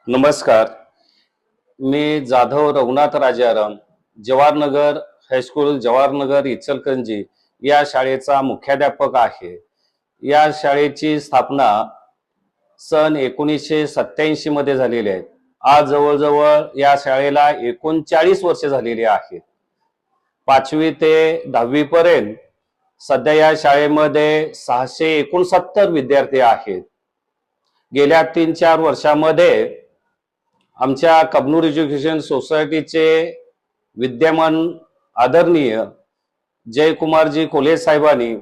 नमस्कार. मी जाधव रघुनाथ राजाराम, जवाहरनगर हायस्कूल जवाहरनगर इचलकरंजी या शाळेचा मुख्याध्यापक आहे. या शाळेची स्थापना सन 1987 मध्ये झालेली आहे. आज जवळजवळ या शाळेला 39 वर्षे झालेली आहेत. 5वी ते 10वी पर्यंत सध्या या शाळेमध्ये 669 विद्यार्थी आहेत. गेल्या 3-4 वर्षामध्ये आमच्या कबनूर एज्युकेशन सोसायटीचे विद्यमान आदरणीय जयकुमारजी कोल्हे साहेबांनी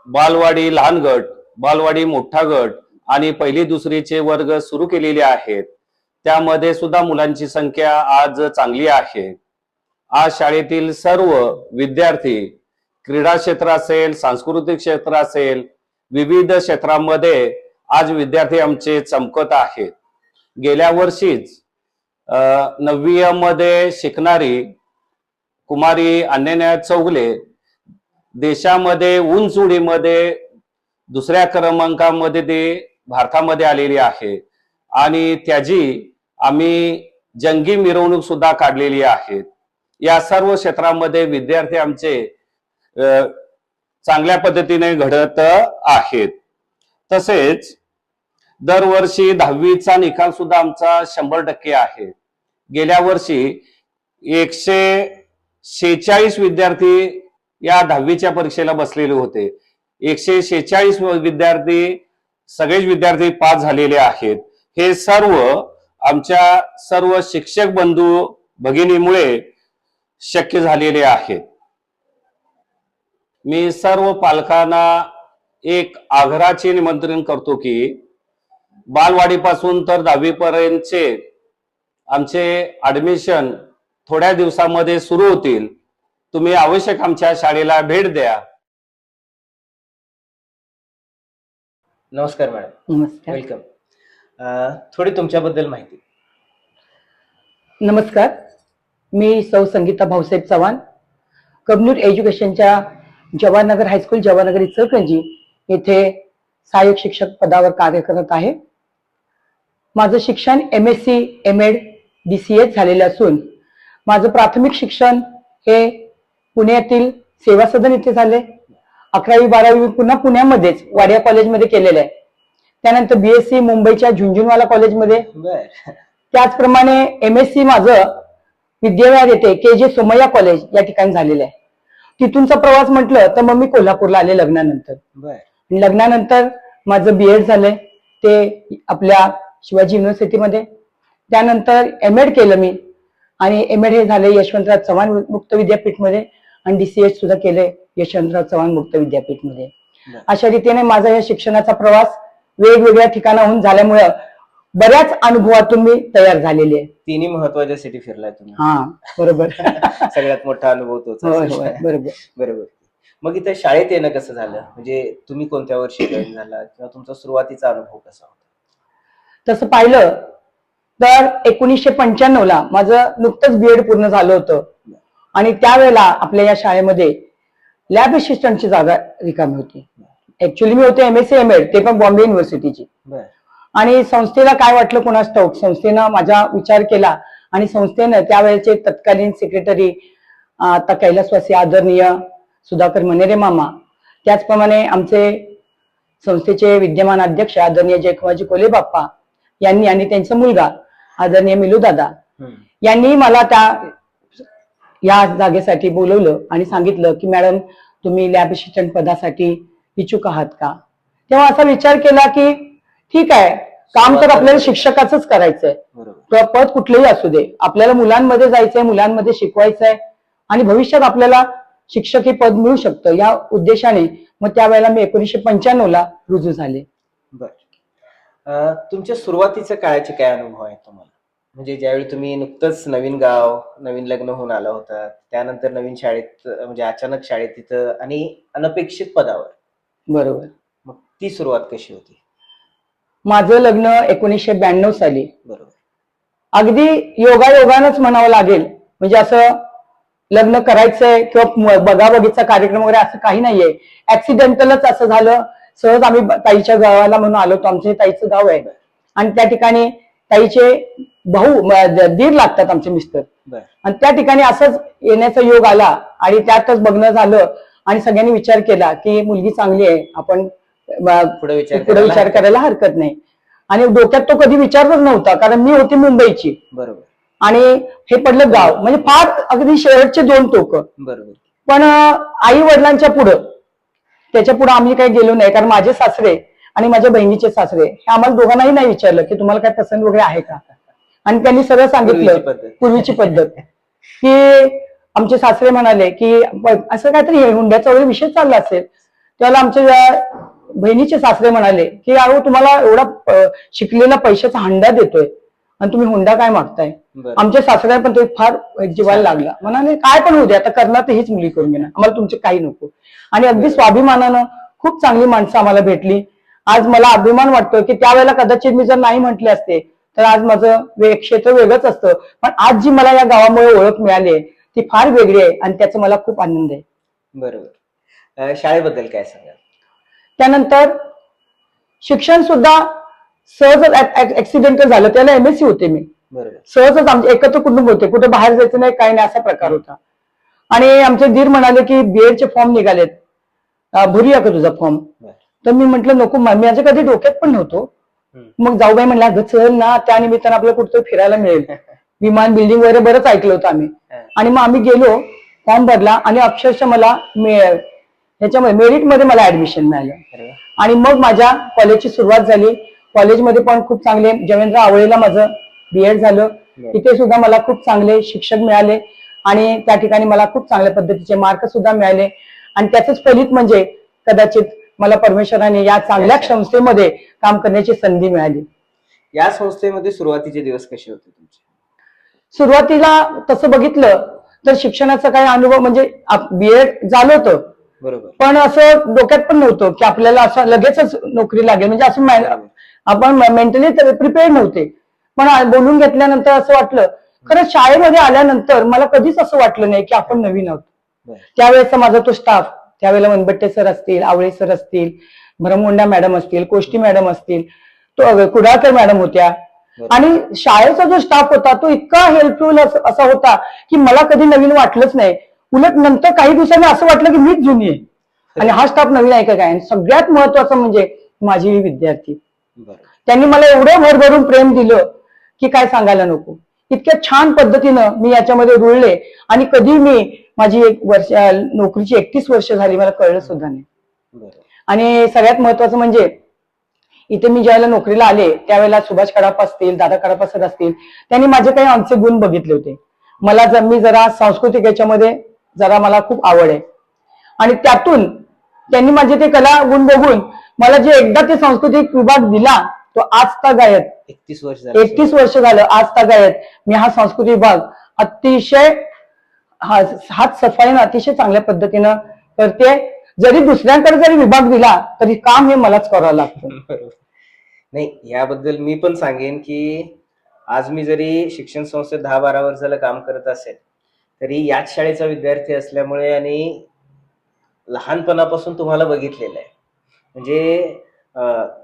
बालवाडी लहान गट, बालवाडी मोठा गट आणि पहिली दुसरीचे वर्ग सुरू केलेले आहेत. त्यामध्ये सुद्धा मुलांची संख्या आज चांगली आहे. आज शाळेतील सर्व विद्यार्थी क्रीडा क्षेत्र असेल, सांस्कृतिक क्षेत्र असेल, विविध क्षेत्रामध्ये आज विद्यार्थी आमचे चमकत आहेत. गेल्या वर्षीच 9वी मध्ये शिकणारी कुमारी अनन्या चौगले देशामध्ये उंच उडीमध्ये 2ऱ्या क्रमांकामध्ये ते भारतामध्ये आलेली आहे आणि त्याची आम्ही जंगी मिरवणूक सुद्धा काढलेली आहे. या सर्व क्षेत्रामध्ये विद्यार्थी आमचे चांगल्या पद्धतीने घडत आहेत. तसेच दरवर्षी 10वीचा निकाल सुद्धा आमचा 100% आहे. गेल्या वर्षी 146 विद्यार्थी या 10वीच्या परीक्षेला बसलेले होते. 146 विद्यार्थी सगळेच विद्यार्थी पास झालेले आहेत. हे सर्व आमच्या सर्व शिक्षक बंधू भगिनीमुळे शक्य झालेले आहेत. मी सर्व पालकांना एक आग्रहाचे निमंत्रण करतो की बालवाडीपासून तर 10वी पर्यंतचे आमचे ऍडमिशन थोड्या दिवसामध्ये सुरू होतील. तुम्ही आवश्यक आमच्या शाळेला भेट द्या. नमस्कार मॅडम. नमस्कार. वेलकम. थोडी तुमच्याबद्दल माहिती. नमस्कार, मी सौ संगीता भाऊसाहेब चव्हाण, कबनूर एज्युकेशनच्या जवाहरनगर हायस्कूल जवाहरनगर इचलकरंजी येथे सहाय्यक शिक्षक पदावर कार्य करत आहे. माझं शिक्षण MSc M.Ed DCS झालेलं असून माझं प्राथमिक शिक्षण हे पुण्यातील सेवा सदन इथे झाले. 11वी 12वी पुन्हा पुण्यामध्येच वाडिया कॉलेजमध्ये केलेलं आहे. त्यानंतर BSc मुंबईच्या झुंझुनवाला कॉलेजमध्ये. त्याचप्रमाणे MSc माझं विद्याविहार येथे KJ सोमय्या कॉलेज या ठिकाणी झालेलं आहे. तिथूनचा प्रवास म्हटलं तर मग मी कोल्हापूरला आले लग्नानंतर. लग्नानंतर माझं B.Ed झालंय ते आपल्या शिवाजी युनिव्हर्सिटीमध्ये. त्यानंतर M.Ed केलं मी आणि M.Ed हे झाले यशवंतराव चव्हाण मुक्त विद्यापीठमध्ये आणि DCS सुद्धा केले यशवंतराव चव्हाण मुक्त विद्यापीठमध्ये. अशा रीतीने माझा या शिक्षणाचा प्रवास वेगवेगळ्या ठिकाणाहून झाल्यामुळे बऱ्याच अनुभवातून मी तयार झालेली आहे. तिन्ही महत्वाच्या सिटी फिरलाय तुम्ही. हा बरोबर. सगळ्यात मोठा अनुभव तोच. बरोबर बरोबर. मग इथे शाळेत येणं कसं झालं, म्हणजे तुम्ही कोणत्या वर्षी जॉईन झाला किंवा तुमचा सुरुवातीचा अनुभव कसा होता? तसं पाहिलं तर 1995ला माझं नुकतंच B.Ed पूर्ण झालं होतं आणि त्यावेळेला आपल्या या शाळेमध्ये लॅब असिस्टंटची जागा रिकामी होती. ऍक्च्युली मी होते MSc M.Ed ते पण बॉम्बे युनिव्हर्सिटीची. आणि संस्थेला काय वाटलं कोणास ठाऊक, संस्थेनं माझा विचार केला आणि संस्थेनं त्यावेळेचे तत्कालीन सेक्रेटरी आता कैलासवासी आदरणीय सुधाकर मनेरे मामा, त्याचप्रमाणे आमचे संस्थेचे विद्यमान अध्यक्ष आदरणीय जयकुमारजी कोल्हे बाप्पा यांनी आणि त्यांचा मुलगा आदरणीय मिलू दादा यांनी मला या जागेसाठी बोलवलं आणि सांगितलं की मॅडम तुम्ही लॅब असिस्टंट पदासाठी इच्छुक आहात का. तेव्हा असा विचार केला की ठीक आहे, काम तर आपल्याला शिक्षकाचंच करायचंय, पद कुठलेही असू दे, आपल्याला मुलांमध्ये जायचंय, मुलांमध्ये शिकवायचंय आणि भविष्यात आपल्याला शिक्षक हे पद मिळू शकतं या उद्देशाने मग त्यावेळेला मी 1995ला रुजू झाले. तुमच्या सुरुवातीच्या काळाचे काय अनुभव आहेत तुम्हाला, म्हणजे ज्यावेळी तुम्ही नुकतंच नवीन गाव, नवीन लग्न होऊन आला होता, त्यानंतर नवीन शाळेत म्हणजे अचानक शाळेत तिथं आणि अनपेक्षित पदावर. बरोबर. मग ती सुरुवात कशी होती? माझं लग्न 1992 साली. बरोबर. अगदी योगायोगानच म्हणावं लागेल, म्हणजे असं लग्न करायचंय किंवा बघाबघीचा कार्यक्रम वगैरे असं काही नाहीये. ऍक्सिडेंटलच असं झालं. सहज आम्ही ताईच्या गावाला म्हणून आलो होतो, आमच्या ताईचं गाव आहे आणि त्या ठिकाणी ताईचे दीर लागतात आमचे मिस्टर. बर. आणि त्या ठिकाणी असंच येण्याचा योग आला आणि त्यातच बघणं झालं आणि सगळ्यांनी विचार केला की मुलगी चांगली आहे, आपण पुढे पुढे विचार करायला हरकत नाही. आणि डोक्यात तो कधी विचारच नव्हता, कारण मी होती मुंबईची बरोबर. आणि हे पडलं गाव, म्हणजे फार अगदी शेवटचे 2 टोकं. बरोबर. पण आई वडिलांच्या पुढं, त्याच्या पुढे आम्ही काही गेलो नाही, कारण माझे सासरे आणि माझ्या बहिणीचे सासरे हे आम्हाला दोघांनाही नाही विचारलं की तुम्हाला काय पसंत वगैरे आहे का, आणि त्यांनी सरळ सांगितलं पूर्वीची पद्धत की आमचे सासरे म्हणाले की असं काहीतरी हुंड्याचा वगैरे विषय चालला असेल. त्याला आमच्या बहिणीचे सासरे म्हणाले की अहो तुम्हाला एवढा शिकलेला पैशाचा हंडा देतोय आणि तुम्ही हुंडा काय मागताय. आमच्या सासऱ्या पण ते फार जीवाला लागला, म्हणाले काय पण होऊ दे, आता करणार तर हीच मुली करून घेणार, आम्हाला तुमचे काही नको. आणि अगदी स्वाभिमानानं खूप चांगली माणसं आम्हाला भेटली. आज मला अभिमान वाटतोय की त्यावेळेला कदाचित मी जर नाही म्हटले असते तर आज माझं क्षेत्र वेगळंच असतं, पण आज जी मला या गावामुळे ओळख मिळाली आहे ती फार वेगळी आहे आणि त्याचा मला खूप आनंद आहे. बरोबर. शाळेबद्दल काय सांगाल? त्यानंतर शिक्षण सुद्धा सहज ऍक्सिडेंटल झालं, त्याला MSc होते मी. बरोबर. सहजच आमचे एकत्र कुटुंब होते, कुठे बाहेर जायचं नाही, काही नाही, असा प्रकार होता. आणि आमचे दीर म्हणाले की BEdचे फॉर्म निघालेत, भरूया का तुझा फॉर्म. तर मी म्हंटल नको, माझ्या कधी डोक्यात पण नव्हतो. मग जाऊबाई म्हणल्या अगं चल ना, त्या निमित्तानं आपल्याला कुठं फिरायला मिळेल, विमान बिल्डिंग वगैरे बरंच ऐकलं होतं आम्ही. आणि मग आम्ही गेलो, फॉर्म भरला आणि अक्षरशः मला ह्याच्यामध्ये मेरिटमध्ये मला ऍडमिशन मिळालं. आणि मग माझ्या कॉलेजची सुरुवात झाली. कॉलेजमध्ये पण खूप चांगले, जयेंद्र आवळेला माझं BEd झालं, तिथे सुद्धा मला खूप चांगले शिक्षक मिळाले आणि त्या ठिकाणी मला खूप चांगल्या पद्धतीचे मार्क सुद्धा मिळाले. आणि त्याच फलित म्हणजे कदाचित मला परमेश्वराने या चांगल्या संस्थेमध्ये काम करण्याची संधी मिळाली. या संस्थेमध्ये सुरुवातीचे दिवस कसे होते तुमचे? सुरुवातीला तसं बघितलं तर शिक्षणाचा काही अनुभव म्हणजे BEd झालं होतं, बरोबर, पण असं डोक्यात पण नव्हतं की आपल्याला असं लगेचच नोकरी लागेल, म्हणजे असं आपण मेंटली प्रिपेअर्ड नव्हते. पण बोलून घेतल्यानंतर असं वाटलं, खरं शाळेमध्ये आल्यानंतर मला कधीच असं वाटलं नाही की आपण नवीन आहोत. त्यावेळेचा माझा तो स्टाफ, त्यावेळेला वनबट्टे सर असतील, आवळे सर असतील, भरमोंडा मॅडम असतील, कोष्टी मॅडम असतील, तो कुडाळकर मॅडम होत्या, आणि शाळेचा जो स्टाफ होता तो इतका हेल्पफुल असा होता की मला कधी नवीन वाटलंच नाही. उलट नंतर काही दिवसांनी असं वाटलं की मीच जुनी आहे आणि हा स्टाफ नवीन आहे का काय. आणि सगळ्यात महत्वाचं म्हणजे माझी विद्यार्थी, त्यांनी मला एवढं भरभरून प्रेम दिलं की काय सांगायला नको. इतक्या छान पद्धतीनं मी याच्यामध्ये रुळले आणि कधी मी माझी नोकरीची 31 वर्ष झाली मला कळलं सुद्धा नाही. आणि सगळ्यात महत्वाचं म्हणजे इथे मी ज्यावेळेला नोकरीला आले त्यावेळेला सुभाष कडापा असतील, दादा कडापा सर असतील, त्यांनी माझे काही आमचे गुण बघितले होते. मी जरा सांस्कृतिक याच्यामध्ये जरा मला खूप आवड आहे आणि त्यातून त्यांनी माझे ते कला गुण बघून मला जे एकदा ते सांस्कृतिक विभाग दिला तो आज तागायत 31 वर्ष झालं आज तागायत मी हा सांस्कृतिक विभाग अतिशय हात सफाईनं अतिशय चांगल्या पद्धतीनं करते. जरी दुसऱ्यांकडे जरी विभाग दिला तरी काम हे मलाच करावं लागतं. नाही, याबद्दल मी पण सांगेन की आज मी जरी शिक्षण संस्थेत 10-12 वर्ष झालं काम करत असेल तरी याच शाळेचा विद्यार्थी असल्यामुळे आणि लहानपणापासून तुम्हाला बघितलेलं आहे, म्हणजे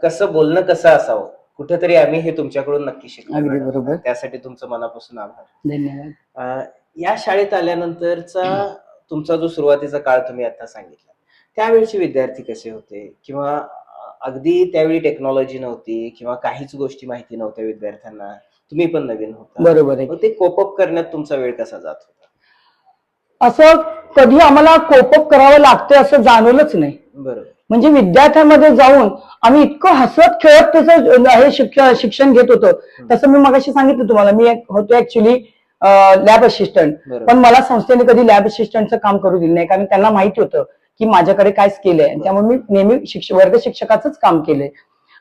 कसं बोलणं कसं असावं कुठेतरी आम्ही हे तुमच्याकडून नक्की शिकलो. बरोबर, त्यासाठी तुमचं मनापासून आभार. धन्यवाद. या शाळेत आल्यानंतरचा तुमचा जो सुरुवातीचा काळ तुम्ही आता सांगितला, त्यावेळेचे विद्यार्थी कसे होते, किंवा अगदी त्यावेळी टेक्नॉलॉजी नव्हती किंवा काहीच गोष्टी माहिती नव्हत्या विद्यार्थ्यांना, तुम्ही पण नवीन होता, बरोबर आहे. ते कोपअप करण्यात तुमचा वेळ कसा जात होता? असं कधी आम्हाला कोपअप करावं लागतं असं जाणवलंच नाही. बरोबर, म्हणजे विद्यार्थ्यांमध्ये जाऊन आम्ही इतकं हसत खेळत त्याचं हे शिक्षण घेत होतो. तसं मी मगाशी सांगितलं तुम्हाला, मी होतो ऍक्च्युली लॅब असिस्टंट, पण मला संस्थेने कधी लॅब असिस्टंटचं काम करू दिलं नाही, कारण त्यांना माहिती होतं की माझ्याकडे काय स्किल आहे. त्यामुळे मी नेहमी वर्ग शिक्षकाचंच काम केलंय.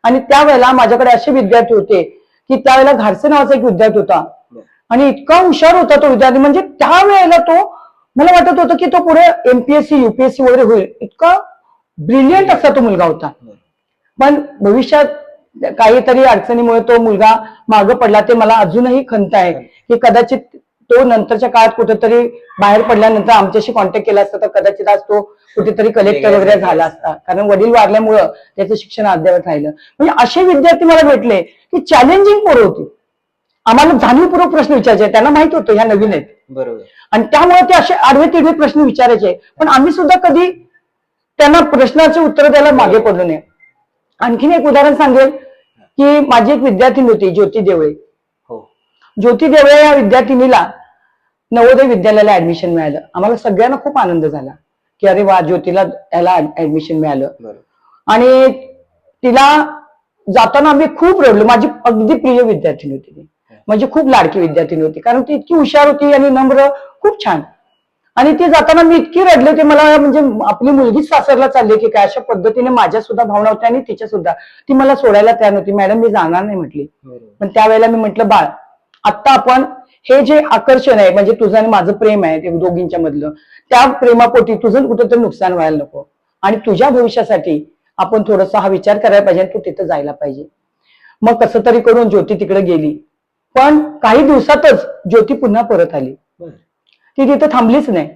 आणि त्यावेळेला माझ्याकडे असे विद्यार्थी होते की त्यावेळेला घारसे नावाचा एक विद्यार्थी होता आणि इतका हुशार होता तो विद्यार्थी, म्हणजे त्यावेळेला तो मला वाटत होतं की तो पुढे MPSC UPSC वगैरे होईल, इतका ब्रिलियंट असा तो मुलगा होता. पण भविष्यात काहीतरी अडचणीमुळे तो मुलगा मागं पडला. ते मला अजूनही खंत आहे की कदाचित तो नंतरच्या काळात कुठेतरी बाहेर पडल्यानंतर आमच्याशी कॉन्टॅक्ट केला असता तर कदाचित आज तो कुठेतरी कलेक्टर वगैरे झाला असता, कारण वडील वारल्यामुळं त्याचं शिक्षण अद्यावत राहिलं. म्हणजे असे विद्यार्थी मला भेटले की चॅलेंजिंग पोरं होती, आम्हाला जाणीवपूर्वक प्रश्न विचारायचे, त्यांना माहित होतं ह्या नवीन आहेत बरोबर. आणि त्यामुळे ते असे आडवे तिडवे प्रश्न विचारायचे, पण आम्ही सुद्धा कधी त्यांना प्रश्नाचे उत्तर द्यायला मागे पडलो नाही. आणखीन एक उदाहरण सांगेल की माझी एक विद्यार्थिनी होती ज्योती देवळे. हो. ज्योती देवळे या विद्यार्थिनीला नवोदय विद्यालयाला ऍडमिशन मिळालं. आम्हाला सगळ्यांना खूप आनंद झाला की अरे वा, ज्योतीला याला ऍडमिशन मिळालं. बरोबर. आणि तिला जाताना आम्ही खूप रडलो. माझी अगदी प्रिय विद्यार्थिनी होती ती, म्हणजे खूप लाडकी विद्यार्थिनी होती, कारण ती इतकी हुशार होती आणि नम्र, खूप छान. आणि ती जाताना मी इतकी रडले की मला म्हणजे आपली मुलगीच सासरला चालली की काय, अशा पद्धतीने माझ्या सुद्धा भावना होत्या आणि तिच्या सुद्धा. ती मला सोडायला तयार नव्हती. मॅडम मी जाणार नाही म्हटली. बरोबर. पण त्यावेळेला मी म्हटलं बाळ, आता आपण हे जे आकर्षण आहे म्हणजे तुझं आणि माझं प्रेम आहे ते दोघींच्या मधलं, त्या प्रेमापोटी तुझं कुठंतरी नुकसान व्हायला नको आणि तुझ्या भविष्यासाठी आपण थोडासा हा विचार करायला पाहिजे आणि तू तिथं जायला पाहिजे. मग कसं तरी करून ज्योती तिकडे गेली, पण काही दिवसातच ज्योती पुन्हा परत आली. बरं. ती तिथं थांबलीच नाही.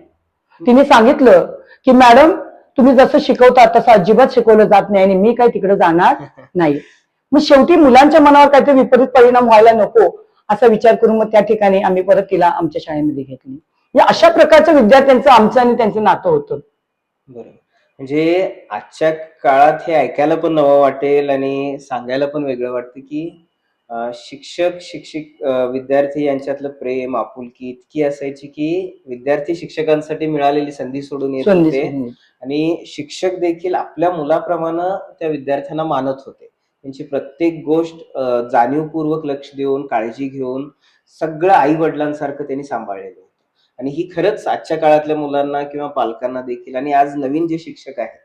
तिने सांगितलं की मॅडम तुम्ही जसं शिकवता तसं अजिबात शिकवलं जात नाही आणि मी काय तिकडे जाणार नाही. मग शेवटी मुलांच्या मनावर काहीतरी विपरीत परिणाम व्हायला नको असा विचार करून मग त्या ठिकाणी आम्ही परत तिला आमच्या शाळेमध्ये घेतली. या अशा प्रकारच्या विद्यार्थ्यांचं आमचं आणि त्यांचं नातं होतं. बरोबर. म्हणजे आजच्या काळात हे ऐकायला पण नवं वाटेल आणि सांगायला पण वेगळं वाटतं की शिक्षक विद्यार्थी यांच्यातलं प्रेम आपुलकी इतकी असायची की विद्यार्थी शिक्षकांसाठी मिळालेली संधी सोडून येत होते आणि शिक्षक देखील आपल्या मुलाप्रमाणे त्या विद्यार्थ्यांना मानत होते. त्यांची प्रत्येक गोष्ट जाणीवपूर्वक लक्ष देऊन काळजी घेऊन सगळं आई वडिलांसारखं त्यांनी सांभाळलेलं होतं. आणि ही खरंच आजच्या काळातल्या मुलांना किंवा पालकांना देखील आणि आज नवीन जे शिक्षक आहेत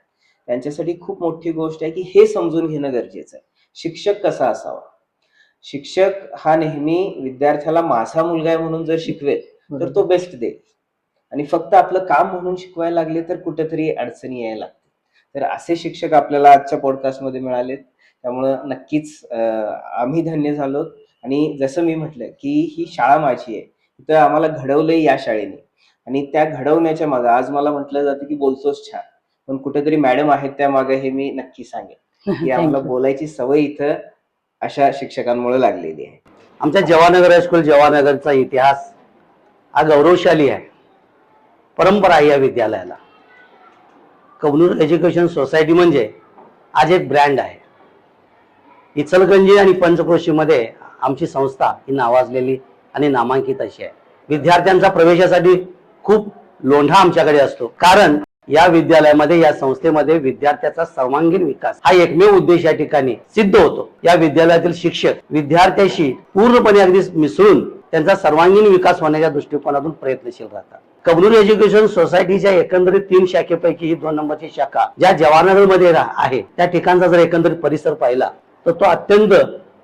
त्यांच्यासाठी खूप मोठी गोष्ट आहे की हे समजून घेणं गरजेचं आहे. शिक्षक कसा असावा. शिक्षक हा नेहमी विद्यार्थ्याला माझा मुलगा आहे म्हणून जर शिकवेल तर तो बेस्ट देईल आणि फक्त आपलं काम म्हणून शिकवायला लागले तर कुठेतरी अडचणी यायला लागते. तर असे शिक्षक आपल्याला आजच्या पॉडकास्टमध्ये मिळालेत, त्यामुळं नक्कीच आम्ही धन्य झालो. आणि जसं मी म्हटलं की ही शाळा माझी आहे, तर आम्हाला घडवलंय या शाळेने आणि त्या घडवण्याच्या मागे आज मला म्हटलं जातं की बोलतोच छान, पण कुठेतरी मॅडम आहेत त्या मागे हे मी नक्की सांगेन की आम्हाला बोलायची सवय इथं अशा शिक्षकांमुळे लागलेली आहे. आमच्या जवाहरनगर हायस्कूल जवाहरनगरचा इतिहास हा गौरवशाली आहे. परंपरा आहे या विद्यालयाला. कबनूर एज्युकेशन सोसायटी म्हणजे आज एक ब्रँड आहे. इचलकरंजी आणि पंचक्रोशीमध्ये आमची संस्था ही नावाजलेली आणि नामांकित अशी आहे. विद्यार्थ्यांचा प्रवेशासाठी खूप लोंढा आमच्याकडे असतो, कारण या विद्यालयामध्ये या संस्थेमध्ये विद्यार्थ्याचा सर्वांगीण विकास हा एकमेव उद्देश या ठिकाणी सिद्ध होतो. या विद्यालयातील शिक्षक विद्यार्थ्याशी पूर्णपणे अगदी मिसळून त्यांचा सर्वांगीण विकास होण्याच्या दृष्टिकोनातून प्रयत्नशील राहतात. कबनूर एज्युकेशन सोसायटीच्या एकंदरीत 3 शाखेपैकी ही 2 नंबरची शाखा ज्या जवाहरनगरमध्ये आहे त्या ठिकाणचा जर एकंदरीत परिसर पाहिला तर तो अत्यंत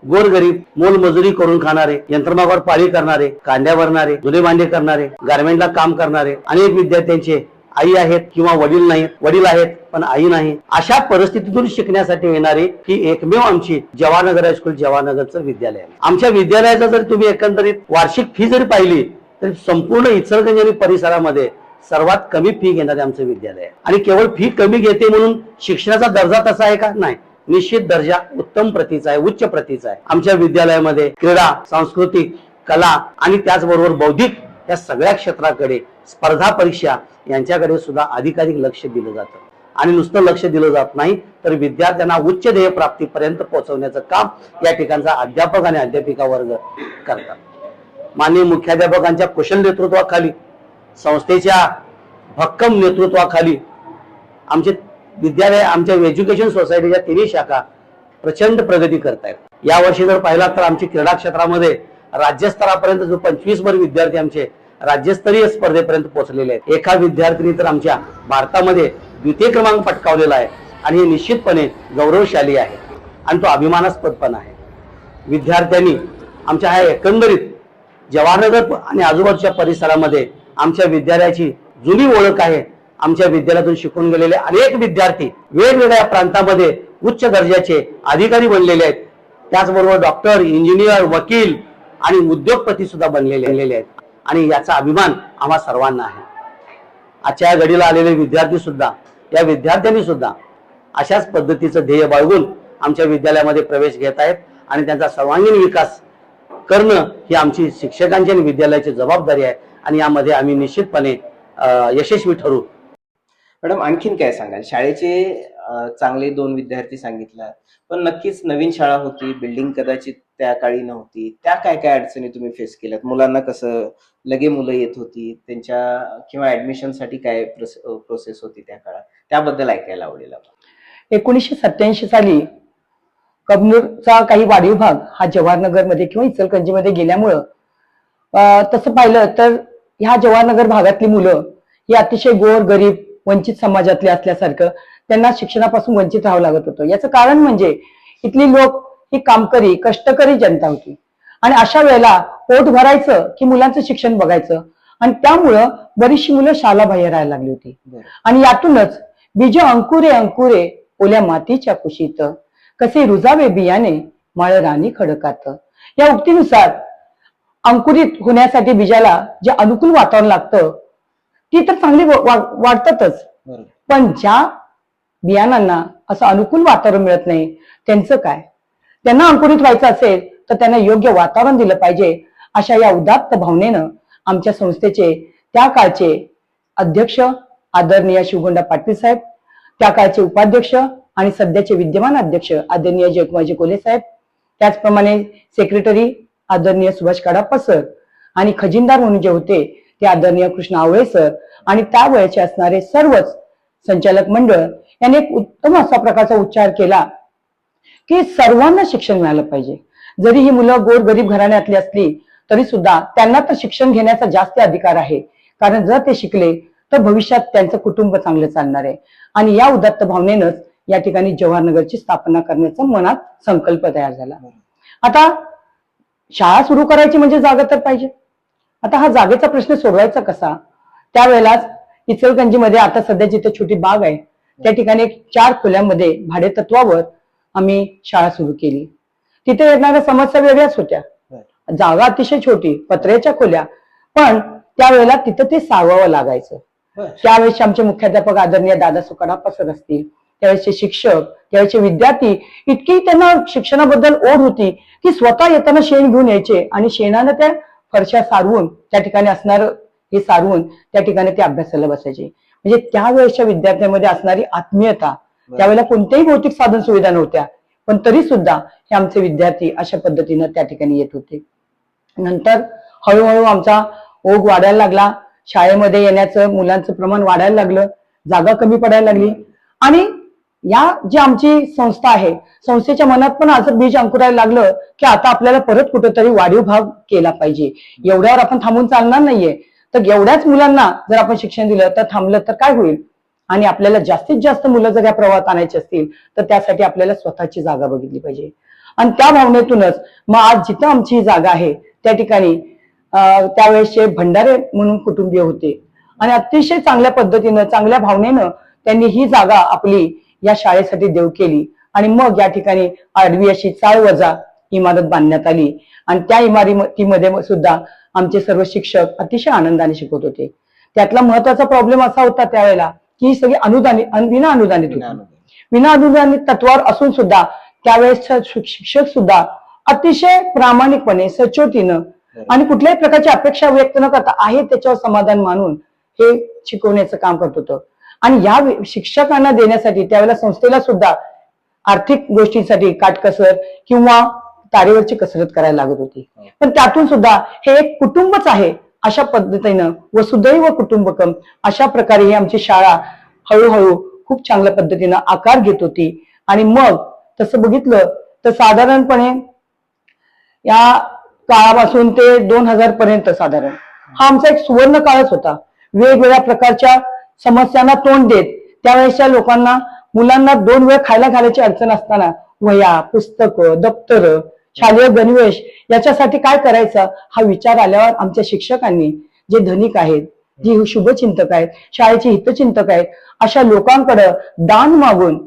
गोरगरीब, मोलमजुरी करून खाणारे, यंत्रमागावर पाळी करणारे, कांड्या भरणारे, धुणे भांडे करणारे, गारमेंटला काम करणारे अनेक विद्यार्थ्यांचे आई आहेत किंवा वडील नाहीत, वडील आहेत पण आई नाही, अशा परिस्थितीतून शिकण्यासाठी येणारी ही एकमेव आमची जवाहरनगर हायस्कूल जवाहरनगरचं विद्यालय आहे. आमच्या विद्यालयाचा जर तुम्ही एकंदरीत वार्षिक फी जरी पाहिली तर संपूर्ण इचलकरंजी आणि परिसरामध्ये सर्वात कमी फी घेणारे आमचं विद्यालय आहे. आणि केवळ फी कमी घेते म्हणून शिक्षणाचा दर्जा तसा आहे का? नाही, निश्चित दर्जा उत्तम प्रतीचा आहे, उच्च प्रतीचा आहे. आमच्या विद्यालयामध्ये क्रीडा, सांस्कृतिक, कला आणि त्याचबरोबर बौद्धिक या सगळ्या क्षेत्राकडे, स्पर्धा परीक्षा यांच्याकडे सुद्धा अधिकाधिक लक्ष दिलं जातं. आणि नुसतं लक्ष दिलं जात नाही तर विद्यार्थ्यांना उच्च ध्येय प्राप्तीपर्यंत पोहोचवण्याचं काम या ठिकाणचा अध्यापक आणि अध्यापिका वर्ग करतात. माननीय मुख्याध्यापकांच्या कुशल नेतृत्वाखाली, संस्थेच्या भक्कम नेतृत्वाखाली आमचे विद्यालय, आमच्या एज्युकेशन सोसायटीच्या 3 शाखा प्रचंड प्रगती करत आहेत. यावर्षी जर पाहिला तर आमची क्रीडा क्षेत्रामध्ये राज्यस्तरापर्यंत जो 25 वर विद्यार्थी आमचे राज्यस्तरीय स्पर्धेपर्यंत पोहोचलेले आहेत. एका विद्यार्थिनी तर आमच्या भारतामध्ये 2य क्रमांक पटकावलेला आहे आणि हे निश्चितपणे गौरवशाली आहे आणि तो अभिमानास्पद पण आहे. विद्यार्थ्यांनी आमच्या ह्या एकंदरीत जवाहरनगर आणि आजूबाजूच्या परिसरामध्ये आमच्या विद्यालयाची जुनी ओळख आहे. आमच्या विद्यालयातून शिकून गेलेले अनेक विद्यार्थी वेगवेगळ्या प्रांतामध्ये उच्च दर्जाचे अधिकारी बनलेले आहेत. त्याचबरोबर डॉक्टर, इंजिनियर, वकील आणि उद्योगपती सुद्धा बनलेले आहेत आणि याचा अभिमान आम्हा सर्वांना आहे. आजच्या घडीला आलेले विद्यार्थी सुद्धा, या विद्यार्थ्यांनी सुद्धा अशाच पद्धतीचं ध्येय बाळगून आमच्या विद्यालयामध्ये प्रवेश घेत आहेत आणि त्यांचा सर्वांगीण विकास करणं ही आमची शिक्षकांची आणि विद्यालयाची जबाबदारी आहे आणि यामध्ये आम्ही निश्चितपणे यशस्वी ठरू. मॅडम आणखीन काय सांगाल? शाळेचे चांगले 2 विद्यार्थी सांगितला, पण नक्कीच नवीन शाळा होती, बिल्डिंग कदाचित त्या काळी नव्हती. त्या काय काय अडचणी तुम्ही फेस केल्यात? मुलांना कसं लगे मुलं येत होती, त्यांच्या किंवा ऍडमिशनसाठी काय प्रोसेस होती त्या काळात? त्याबद्दल ऐकायला आवडेल आम्हाला. 1987 साली कबनूरचा काही वाढीव भाग हा जवाहरनगरमध्ये किंवा इचलकरंजीमध्ये गेल्यामुळं तसं पाहिलं तर ह्या जवाहरनगर भागातली मुलं ही अतिशय गोर गरीब वंचित समाजातले असल्यासारखं त्यांना शिक्षणापासून वंचित राहावं लागत होतं. याचं कारण म्हणजे इथली लोक ही कामकरी कष्टकरी जनता होती आणि अशा वेळेला पोट भरायचं की मुलांचं शिक्षण बघायचं आणि त्यामुळं बरीचशी मुलं शाळाबाह्य राहायला लागली होती. आणि यातूनच बीज अंकुरे अंकुरे ओल्या मातीच्या कुशीत कसे रुजावे बियाणे माळ राणी खडकात. या उक्तीनुसार अंकुरित होण्यासाठी बीजाला जे अनुकूल वातावरण लागतं ती तर चांगली वाढतातच, पण ज्या बियाणांना असं अनुकूल वातावरण मिळत नाही त्यांचं काय? त्यांना अंकुरित व्हायचं असेल तर त्यांना योग्य वातावरण दिलं पाहिजे. अशा या उदात्त भावनेनं आमच्या संस्थेचे त्या काळचे अध्यक्ष आदरणीय शिवगोंडा पाटील साहेब, त्या काळचे उपाध्यक्ष आणि सध्याचे विद्यमान अध्यक्ष आदरणीय जयकुमारजी कोले साहेब, त्याचप्रमाणे सेक्रेटरी आदरणीय सुभाष काडाप्पा सर आणि खजिनदार म्हणून जे होते ते आदरणीय कृष्ण आवळे सर आणि त्या वयाचे असणारे सर्वच संचालक मंडळ यांनी एक उत्तम असा प्रकारचा उच्चार केला की सर्वांना शिक्षण मिळालं पाहिजे. जरी ही मुलं गोर गरीब घराण्यातली असली तरी सुद्धा त्यांना तर शिक्षण घेण्याचा जास्त अधिकार आहे, कारण जर ते शिकले तर भविष्यात त्यांचं कुटुंब चांगलं चालणार आहे. आणि या उदात्त भावनेनंच या ठिकाणी जवाहरनगरची स्थापना करण्याचा मनात संकल्प तयार झाला. आता शाळा सुरू करायची म्हणजे जागा तर पाहिजे. आता हा जागेचा प्रश्न सोडवायचा कसा? त्यावेळेलाच इचलकरंजीमध्ये आता सध्या जिथे छोटी बाग आहे त्या ठिकाणी 4 खोल्यांमध्ये भाडे तत्वावर आम्ही शाळा सुरू केली. तिथे येणाऱ्या समस्या वेगळ्याच होत्या. जागा अतिशय छोटी, पत्र्याच्या खोल्या, पण त्यावेळेला तिथं ते सारवावं लागायचं. त्यावेळेस आमचे मुख्याध्यापक आदरणीय दादा सुकाडाप्पा सर असतील, त्यावेळेचे शिक्षक, त्यावेळेचे विद्यार्थी इतकी त्यांना शिक्षणाबद्दल ओढ होती की स्वतः येताना शेण घेऊन यायचे आणि शेणानं त्या फरशा सारवून त्या ठिकाणी असणारं हे सारवून त्या ठिकाणी ते अभ्यासाला बसायचे. म्हणजे त्यावेळेच्या विद्यार्थ्यांमध्ये असणारी आत्मीयता, त्यावेळेला कोणत्याही भौतिक साधन सुविधा नव्हत्या, पण तरी सुद्धा हे आमचे विद्यार्थी अशा पद्धतीनं त्या ठिकाणी येत होते. नंतर हळूहळू आमचा ओघ वाढायला लागला, शाळेमध्ये येण्याचं मुलांचं प्रमाण वाढायला लागलं, जागा कमी पडायला लागली आणि या जी आमची संस्था आहे संस्थेच्या मनात पण असं बीज अंकुरायला लागलं की आता आपल्याला परत कुठेतरी वाढीव भाग केला पाहिजे. एवढ्यावर आपण थांबून चालणार नाहीये, तर एवढ्याच मुलांना जर आपण शिक्षण दिलं तर थांबलं तर काय होईल? आणि आपल्याला जास्तीत जास्त मुलं जर या प्रवाहात आणायची असतील तर त्यासाठी आपल्याला स्वतःची जागा बघितली पाहिजे. आणि त्या भावनेतूनच मग आज जिथं आमची जागा आहे त्या ठिकाणी त्यावेळेसचे भंडारे म्हणून कुटुंबीय होते आणि अतिशय चांगल्या पद्धतीनं चांगल्या भावनेनं त्यांनी ही जागा आपली या शाळेसाठी देव केली. आणि मग या ठिकाणी आडवी अशी चाळ वजा इमारत बांधण्यात आली आणि त्या इमारतीमध्ये सुद्धा आमचे सर्व शिक्षक अतिशय आनंदाने शिकवत होते. त्यातला महत्वाचा प्रॉब्लेम असा होता त्यावेळेला की ही सगळी विना अनुदानित होती. विना अनुदानित तत्वावर असून सुद्धा त्यावेळेस शिक्षक सुद्धा अतिशय प्रामाणिकपणे सचोटीनं आणि कुठल्याही प्रकारची अपेक्षा व्यक्त न करता आहे त्याच्यावर समाधान मानून हे शिकवण्याचं काम करत होतं. आणि या शिक्षकांना देण्यासाठी त्यावेळेला संस्थेला सुद्धा आर्थिक गोष्टींसाठी काटकसर किंवा तारेवरची कसरत करायला लागत होती. पण त्यातून सुद्धा हे एक कुटुंबच आहे अशा पद्धतीनं वसुदैव कुटुंबकम अशा प्रकारे ही आमची शाळा हळूहळू खूप चांगल्या पद्धतीनं आकार घेत होती. आणि मग तसं बघितलं तर साधारणपणे या काळापासून ते 2000 पर्यंत साधारण हा आमचा एक सुवर्ण काळच होता. वेगवेगळ्या प्रकारच्या समस्यांना तोंड देत त्यावेळेसच्या लोकांना मुलांना 2 वेळ खायला घालायची अडचण असताना वह्या, पुस्तकं, दप्तर, शालेय गणवेश याच्यासाठी काय करायचं हा विचार आल्यावर आमच्या शिक्षकांनी जे धनिक आहेत, जी शुभचिंतक आहेत, शाळेचे हितचिंतक आहेत अशा लोकांकडे दान मागून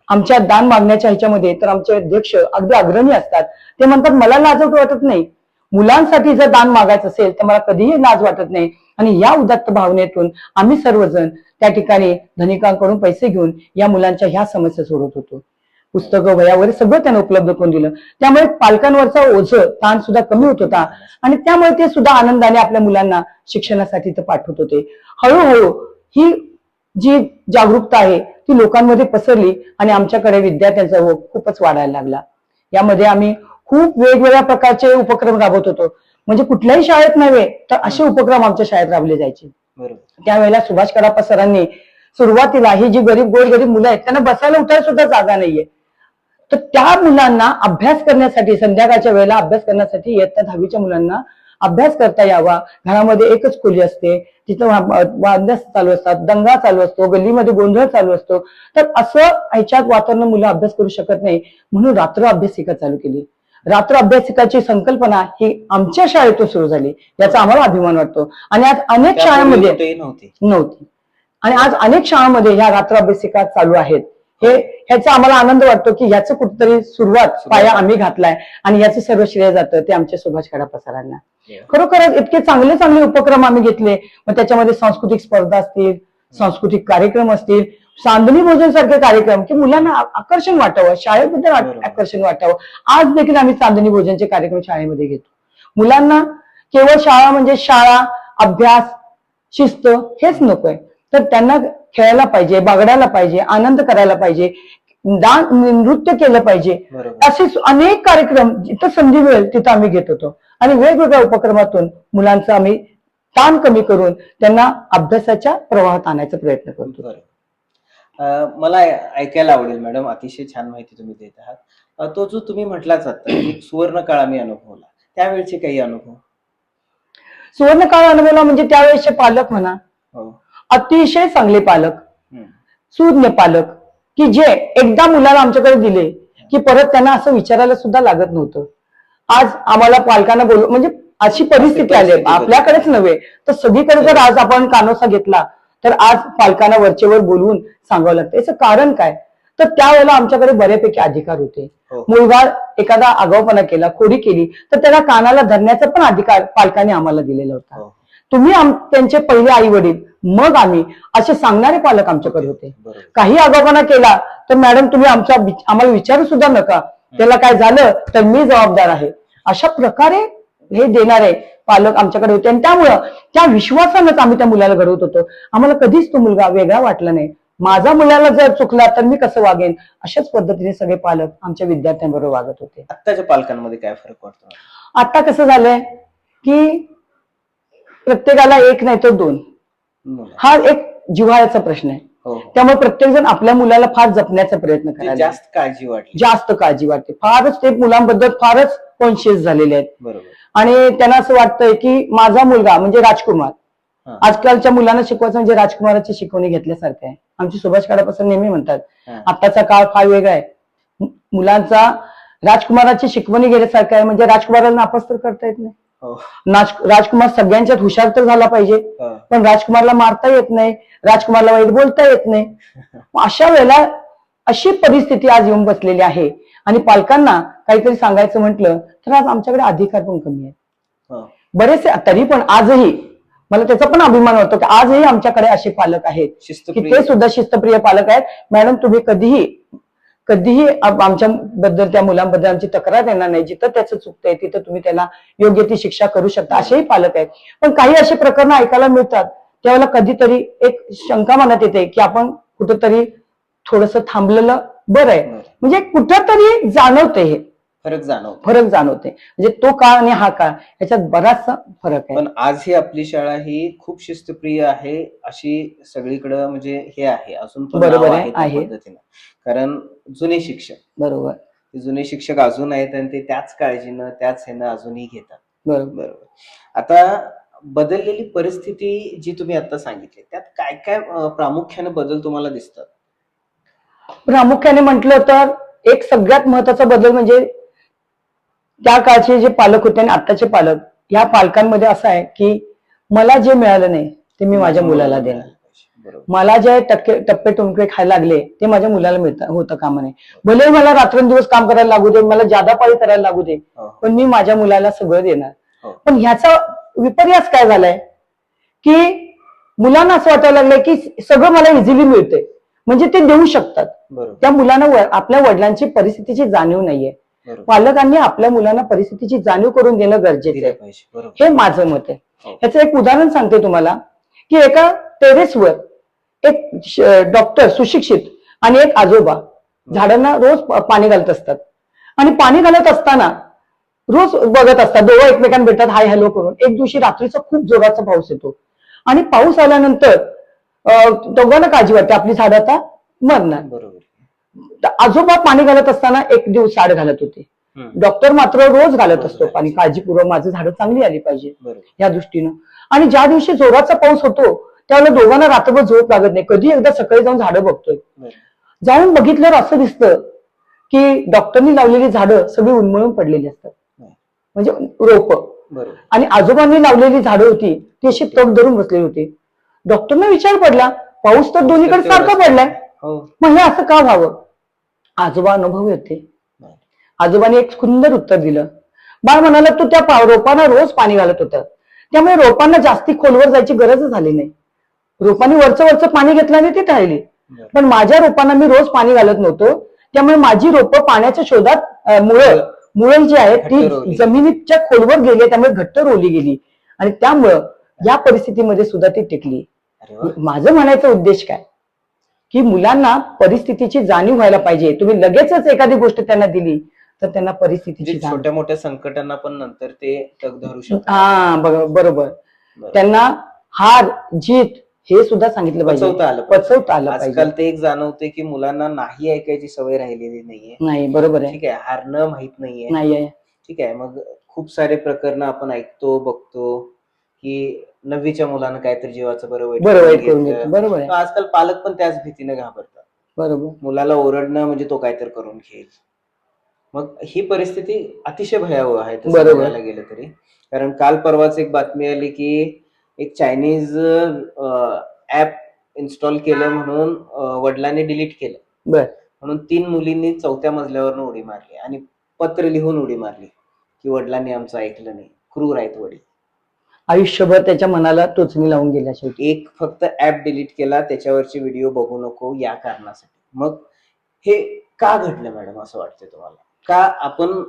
आमच्या दान मागण्याच्या ह्याच्यामध्ये तर आमचे अध्यक्ष अगदी अग्रणी असतात. ते म्हणतात मला लाजवत वाटत नाही, मुलांसाठी जर दान मागायचं असेल तर मला कधीही लाज वाटत नाही. आणि या उदात्त भावनेतून आम्ही सर्वजण त्या ठिकाणी धनिकांकडून पैसे घेऊन या मुलांच्या ह्या समस्या सोडवत होतो. पुस्तकं वह्या वगैरे सगळं त्यांना उपलब्ध करून दिलं. त्यामुळे पालकांवरचा ओझं ताण सुद्धा कमी होत होता आणि त्यामुळे ते सुद्धा आनंदाने आपल्या मुलांना शिक्षणासाठी तर पाठवत होते. हळूहळू ही जी जागरूकता आहे ती लोकांमध्ये पसरली आणि आमच्याकडे विद्यार्थ्यांचा ओघ खूपच वाढायला लागला. यामध्ये आम्ही खूप वेगवेगळ्या प्रकारचे उपक्रम राबवत होतो. म्हणजे कुठल्याही शाळेत नव्हे तर असे उपक्रम आमच्या शाळेत राबवले जायचे. बरोबर. त्यावेळेला सुभाष कडापा सरांनी सुरुवातीला ही जी गोरगरीब मुलं आहेत त्यांना बसायला उठायला सुद्धा जागा नाहीये, तर त्या मुलांना अभ्यास करण्यासाठी संध्याकाळच्या वेळेला अभ्यास करण्यासाठी इयत्ता 10वीच्या मुलांना अभ्यास करता यावा. घरामध्ये एकच खोली असते, तिथं वादन चालू असतात, दंगा चालू असतो, गल्लीमध्ये गोंधळ चालू असतो. तर असं ह्याच्यात वातावरण मुलं अभ्यास करू शकत नाही म्हणून रात्र अभ्यासिका चालू केली. रात्र अभ्यासिकाची संकल्पना ही आमच्या शाळेतून सुरू झाली, याचा आम्हाला अभिमान वाटतो. आणि आज अनेक शाळांमध्ये नव्हती आणि आज अनेक शाळांमध्ये ह्या रात्र अभ्यासिका चालू आहेत. ह्याचा आम्हाला आनंद वाटतो की ह्याचं कुठेतरी सुरुवात पाया आम्ही घातलाय आणि याचं सर्व श्रेय जातं ते आमच्या सुभाष कडापा सरांना. खरोखरच इतके चांगले चांगले उपक्रम आम्ही घेतले. मग त्याच्यामध्ये सांस्कृतिक स्पर्धा असतील, सांस्कृतिक कार्यक्रम असतील, चांदणी भोजन सारखे कार्यक्रम की मुलांना आकर्षण वाटावं, शाळेबद्दल आकर्षण वाटावं. आज देखील आम्ही चांदणी भोजनचे कार्यक्रम शाळेमध्ये घेतो. मुलांना केवळ शाळा म्हणजे शाळा, अभ्यास, शिस्त हेच नकोय, तर त्यांना खेळायला पाहिजे, बागडायला पाहिजे, आनंद करायला पाहिजे, नृत्य केलं पाहिजे. असे अनेक कार्यक्रम जिथं संधी मिळेल तिथं आम्ही घेत होतो आणि वेगवेगळ्या उपक्रमातून मुलांचा आम्ही ताण कमी करून त्यांना अभ्यासाच्या प्रवाहात आणायचा प्रयत्न करतो. मला ऐकायला आवडेल मॅडम, अतिशय छान माहिती तुम्ही देत आहात. तो जो तुम्ही म्हटलाच आता एक सुवर्ण काळ आम्ही अनुभवला, त्यावेळेचे काही अनुभव? सुवर्ण काळ अनुभवला म्हणजे त्यावेळेचे पालक म्हणा, अतिशय चांगले पालक, सुज्ञ पालक की जे एकदा मुलाला आमच्याकडे दिले की परत त्यांना असं विचारायला सुद्धा लागत नव्हतं. आज आम्हाला पालकांना बोलू म्हणजे अशी परिस्थिती आली आपल्याकडेच नव्हे तर सगळीकडे. जर आज आपण कानोसा घेतला तर आज पालकांना वरचेवर बोलवून सांगावं लागतं. याचं कारण काय, तर त्यावेळेला आमच्याकडे बऱ्यापैकी अधिकार होते. मुलगा एखादा आगाऊपणा केला, खोडी केली तर त्याला कानाला धरण्याचा पण अधिकार पालकांनी आम्हाला दिलेला होता. तुम्ही त्यांचे पहिले आई वडील, मग आम्ही, असे सांगणारे पालक आमच्याकडे होते. काही आगाऊपणा केला तर मॅडम तुम्ही आम्हाला विचारू सुद्धा नका, त्याला काय झालं तर मी जबाबदार आहे, अशा प्रकारे हे देणारे पालक आमच्याकडे होते. आणि त्यामुळं त्या विश्वासानंच आम्ही त्या मुलाला घडवत होतो. आम्हाला कधीच तो मुलगा वेगळा वाटला नाही. माझा मुलाला जर चुकला तर मी कसं वागेन, अशाच पद्धतीने सगळे पालक आमच्या विद्यार्थ्यांबरोबर वागत होते. आत्ताच्या पालकांमध्ये काय फरक वाटतो? आता कसं झालंय की प्रत्येकाला एक नाही तर दोन, हा एक जिव्हाळ्याचा प्रश्न आहे. त्यामुळे प्रत्येक जण आपल्या मुलाला फार जपण्याचा प्रयत्न करायला जास्त काळजी वाटते. फारच ते मुलांबद्दल फारच कॉन्शियस झालेले आहेत. बरोबर. आणि त्यांना असं वाटतंय की माझा मुलगा म्हणजे राजकुमार. आजकालच्या मुलांना शिकवायचं म्हणजे राजकुमाराची शिकवणी घेतल्यासारखं आहे. आमची सुभाष कडापा नेहमी म्हणतात आताचा काळ फार वेगळा आहे, मुलांचा राजकुमाराची शिकवणी घेण्यासारखं आहे. म्हणजे राजकुमाराला नापास तर करता येत नाही. राजकुमार सगळ्यांच्यात हुशार तर झाला पाहिजे, पण राजकुमारला मारता येत नाही, राजकुमारला वाईट बोलता येत नाही. अशा वेळेला अशी परिस्थिती आज येऊन बसलेली आहे. आणि पालकांना काहीतरी सांगायचं म्हटलं तर आज आमच्याकडे अधिकार पण कमी आहेत बरेचसे. तरी पण आजही मला त्याचा पण अभिमान वाटतो की आजही आमच्याकडे असे पालक आहेत की ते सुद्धा शिस्तप्रिय पालक आहेत. मॅडम तुम्ही कधीही आमच्या बद्दल, त्या मुलांबद्दल आमची तक्रार येणार नाही. जिथं त्याचं चुकतंय तिथं तुम्ही त्याला योग्य ती शिक्षा करू शकता, असेही पालक आहेत. पण काही असे प्रकरण ऐकायला मिळतात त्यावेळेला कधीतरी एक शंका मनात येते की आपण कुठंतरी थोडंसं थांबलेलं बरं आहे. म्हणजे कुठंतरी जाणवते, हे फरक जाणवते. म्हणजे तो काळ आणि हा काळ याच्यात बराचसा फरक आहे. पण आजही आपली शाळा ही खूप शिस्तप्रिय आहे अशी सगळीकडे म्हणजे हे आहे अजून पण. बरोबर आहे. कारण जुने शिक्षक, बरोबर, जुने शिक्षक अजून आहेत आणि ते त्याच काळजीनं त्याच ह्यानं अजूनही घेतात. बरोबर. आता बदललेली परिस्थिती जी तुम्ही आता सांगितली त्यात काय काय प्रामुख्याने बदल तुम्हाला दिसतात? प्रामुख्याने म्हटलं तर एक सगळ्यात महत्वाचा बदल म्हणजे त्या काळचे जे पालक होते आणि आताचे पालक, या पालकांमध्ये असं आहे की मला जे मिळालं नाही ते मी माझ्या मुलाला देणार. मला जे टप्पे टुमके खायला लागले ते माझ्या मुलाला होतं कामा नये. भले मला रात्रंदिवस काम करायला लागू दे, मला जादा पाळी करायला लागू दे, पण मी माझ्या मुलाला सगळं देणार. पण ह्याचा विपर्यास काय झालाय की मुलांना असं वाटायला लागलंय की सगळं मला इझिली मिळतंय, म्हणजे ते देऊ शकतात. बरोबर त्या मुलांना आपल्या वडिलांची परिस्थितीची जाणीव नाहीये. बरोबर पालकांनी आपल्या मुलांना परिस्थितीची जाणीव करून देणं गरजेचं दिलं आहे. पाहिजे. बरोबर हे माझं मत आहे. हो. ह्याचं एक उदाहरण सांगते तुम्हाला की एका टेरेसवर एक डॉक्टर सुशिक्षित आणि एक आजोबा झाडांना रोज पाणी घालत असतात आणि पाणी घालत असताना रोज बघत असतात, दोघं एकमेकांना भेटतात, हाय हॅलो करून. एक दिवशी रात्रीचा खूप जोराचा पाऊस येतो आणि पाऊस आल्यानंतर दोघांना काळजी वाटते आपली झाडं आता मरणार. बरोबर आजोबा पाणी घालत असताना एक दिवस आड घालत होते. हम्म. डॉक्टर मात्र रोज घालत रोज असतो घालायचं. पाणी, काळजीपूर्वक माझं झाडं चांगली आली पाहिजे बरोबर या दृष्टीनं. आणि ज्या दिवशी जोराचा पाऊस होतो त्यावेळेला दोघांना रात्रभर झोप लागत नाही. कधी एकदा सकाळी जाऊन झाडं बघतोय. बरोबर जाऊन बघितल्यावर असं दिसतं की डॉक्टरनी लावलेली झाडं सगळी उन्मळून पडलेली असतात, म्हणजे रोप. बरोबर आणि आजोबांनी लावलेली झाडं होती ती अशी तग धरून बसलेली होती. डॉक्टरना विचार पडला, पाऊस तर दोन्हीकडे सारखा पडलाय, हो मग हे असं का व्हावं? आजोबा अनुभवी होते. आजोबाने एक सुंदर उत्तर दिलं. बाळ म्हणाला, तू त्या रोपांना रोज पाणी घालत होता, त्यामुळे रोपांना जास्ती खोलवर जायची गरजच झाली नाही. रोपांनी वरचं पाणी घेतलं आणि ते राहिली. पण माझ्या रोपांना मी रोज पाणी घालत नव्हतो, त्यामुळे माझी रोपं पाण्याच्या शोधात मुळं जी आहेत ती जमिनीच्या खोलवर गेली, त्यामुळे घट्ट रोवली गेली आणि त्यामुळं या परिस्थितीमध्ये सुद्धा ती टिकली. अरे वा. माझं म्हणायचा उद्देश काय की मुलांना परिस्थितीची जाणीव व्हायला पाहिजे. तुम्ही लगेचच एखादी गोष्ट त्यांना दिली तर त्यांना परिस्थितीची म्हणजे जाणीव. छोट्या मोठ्या संकटांना पण नंतर ते तग धरू शकतात. हा बरोबर. त्यांना हार जीत हे सुद्धा सांगितलं पाहिजे, पचवता आलं पाहिजे. पचवता आलं आजकाल पाहिजे. ते एक जाणवते की मुलांना नाही ऐकायची सवय राहिलेली नाहीये. नाही बरोबर आहे, ठीक आहे, हारणं माहित नाहीये. नाहीये. ठीक आहे, मग खूप सारे प्रकरण आपण ऐकतो बघतो की 9वीच्या मुलानं काहीतरी जीवाचं बरं वाईट करून घेतो. बरोबर आहे, तर आजकाल पालक पण त्याच भीतीने घाबरतात. बरोबर. मुलाला ओरडणं म्हणजे तो काहीतरी करून घेईल. मग ही परिस्थिती अतिशय भयावह आहे तसं बरोबर. बघायला गेलं तरी. कारण काल परवाच एक बातमी आली की एक चायनीज ऍप इन्स्टॉल केलं म्हणून वडिलांनी डिलीट केलं. बर. म्हणून 3 मुलींनी 4थ्या मजल्यावरनं उडी मारली आणि पत्र लिहून उडी मारली की वडिलांनी आमचं ऐकलं नाही, क्रूर आहेत वडील. आयुष्यभर त्याच्या मनाला टोचणी लावून गेल्या शेवटी. एक फक्त ऍप डिलीट केला, त्याच्यावरची व्हिडिओ बघू नको या कारणासाठी. मग हे का घडलं मॅडम असं वाटतं तुम्हाला? का आपण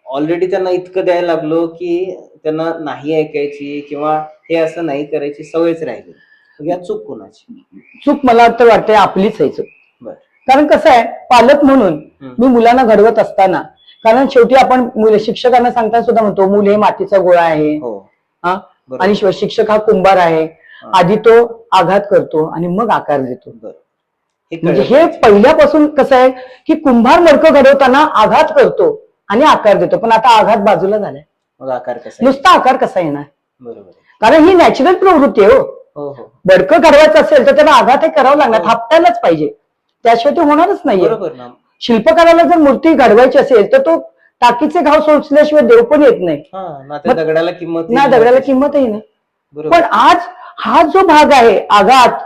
ऑलरेडी त्यांना इतकं द्यायला लागलो की त्यांना नाही ऐकायची किंवा हे असं नाही करायची सवयच राहिली? मग या चूक कोणाची? चूक मला तर वाटते आपलीच आहे चूक. बर. कारण कसं आहे, पालक म्हणून मी मुलांना घडवत असताना, कारण शेवटी आपण शिक्षकांना सांगताना सुद्धा म्हणतो मूल हे मातीचा गोळा आहे. हो हा. बरोबर. आणि शिक्षक हा कुंभार आहे. आधी तो आघात करतो आणि मग आकार देतो. बरं. हे म्हणजे कळलं हे पाहिजे. पहिल्यापासून कसं आहे की कुंभार मडकं घडवताना आघात करतो आणि आकार देतो, पण आता आघात बाजूला झालाय. मग आकार कसा आहे? नुसता आकार कसा येणार? बरोबर आहे. कारण ही नॅचरल प्रवृत्ती आहे. हो, हो हो बडकं घडवायचं असेल तर त्याला आघात हे करावं लागणार, थापटायलाच पाहिजे, त्याशिवाय ते होणारच नाहीये. बरोबर ना. शिल्पकाराला जर मूर्ती घडवायची असेल तर तो टाकीचे घाव सोसल्याशिवाय देव पण येत नाही, ना त्या दगडाला किंमत ना दगडाला किंमतही नाही. बरोबर. पण आज हा जो भाग आहे आघात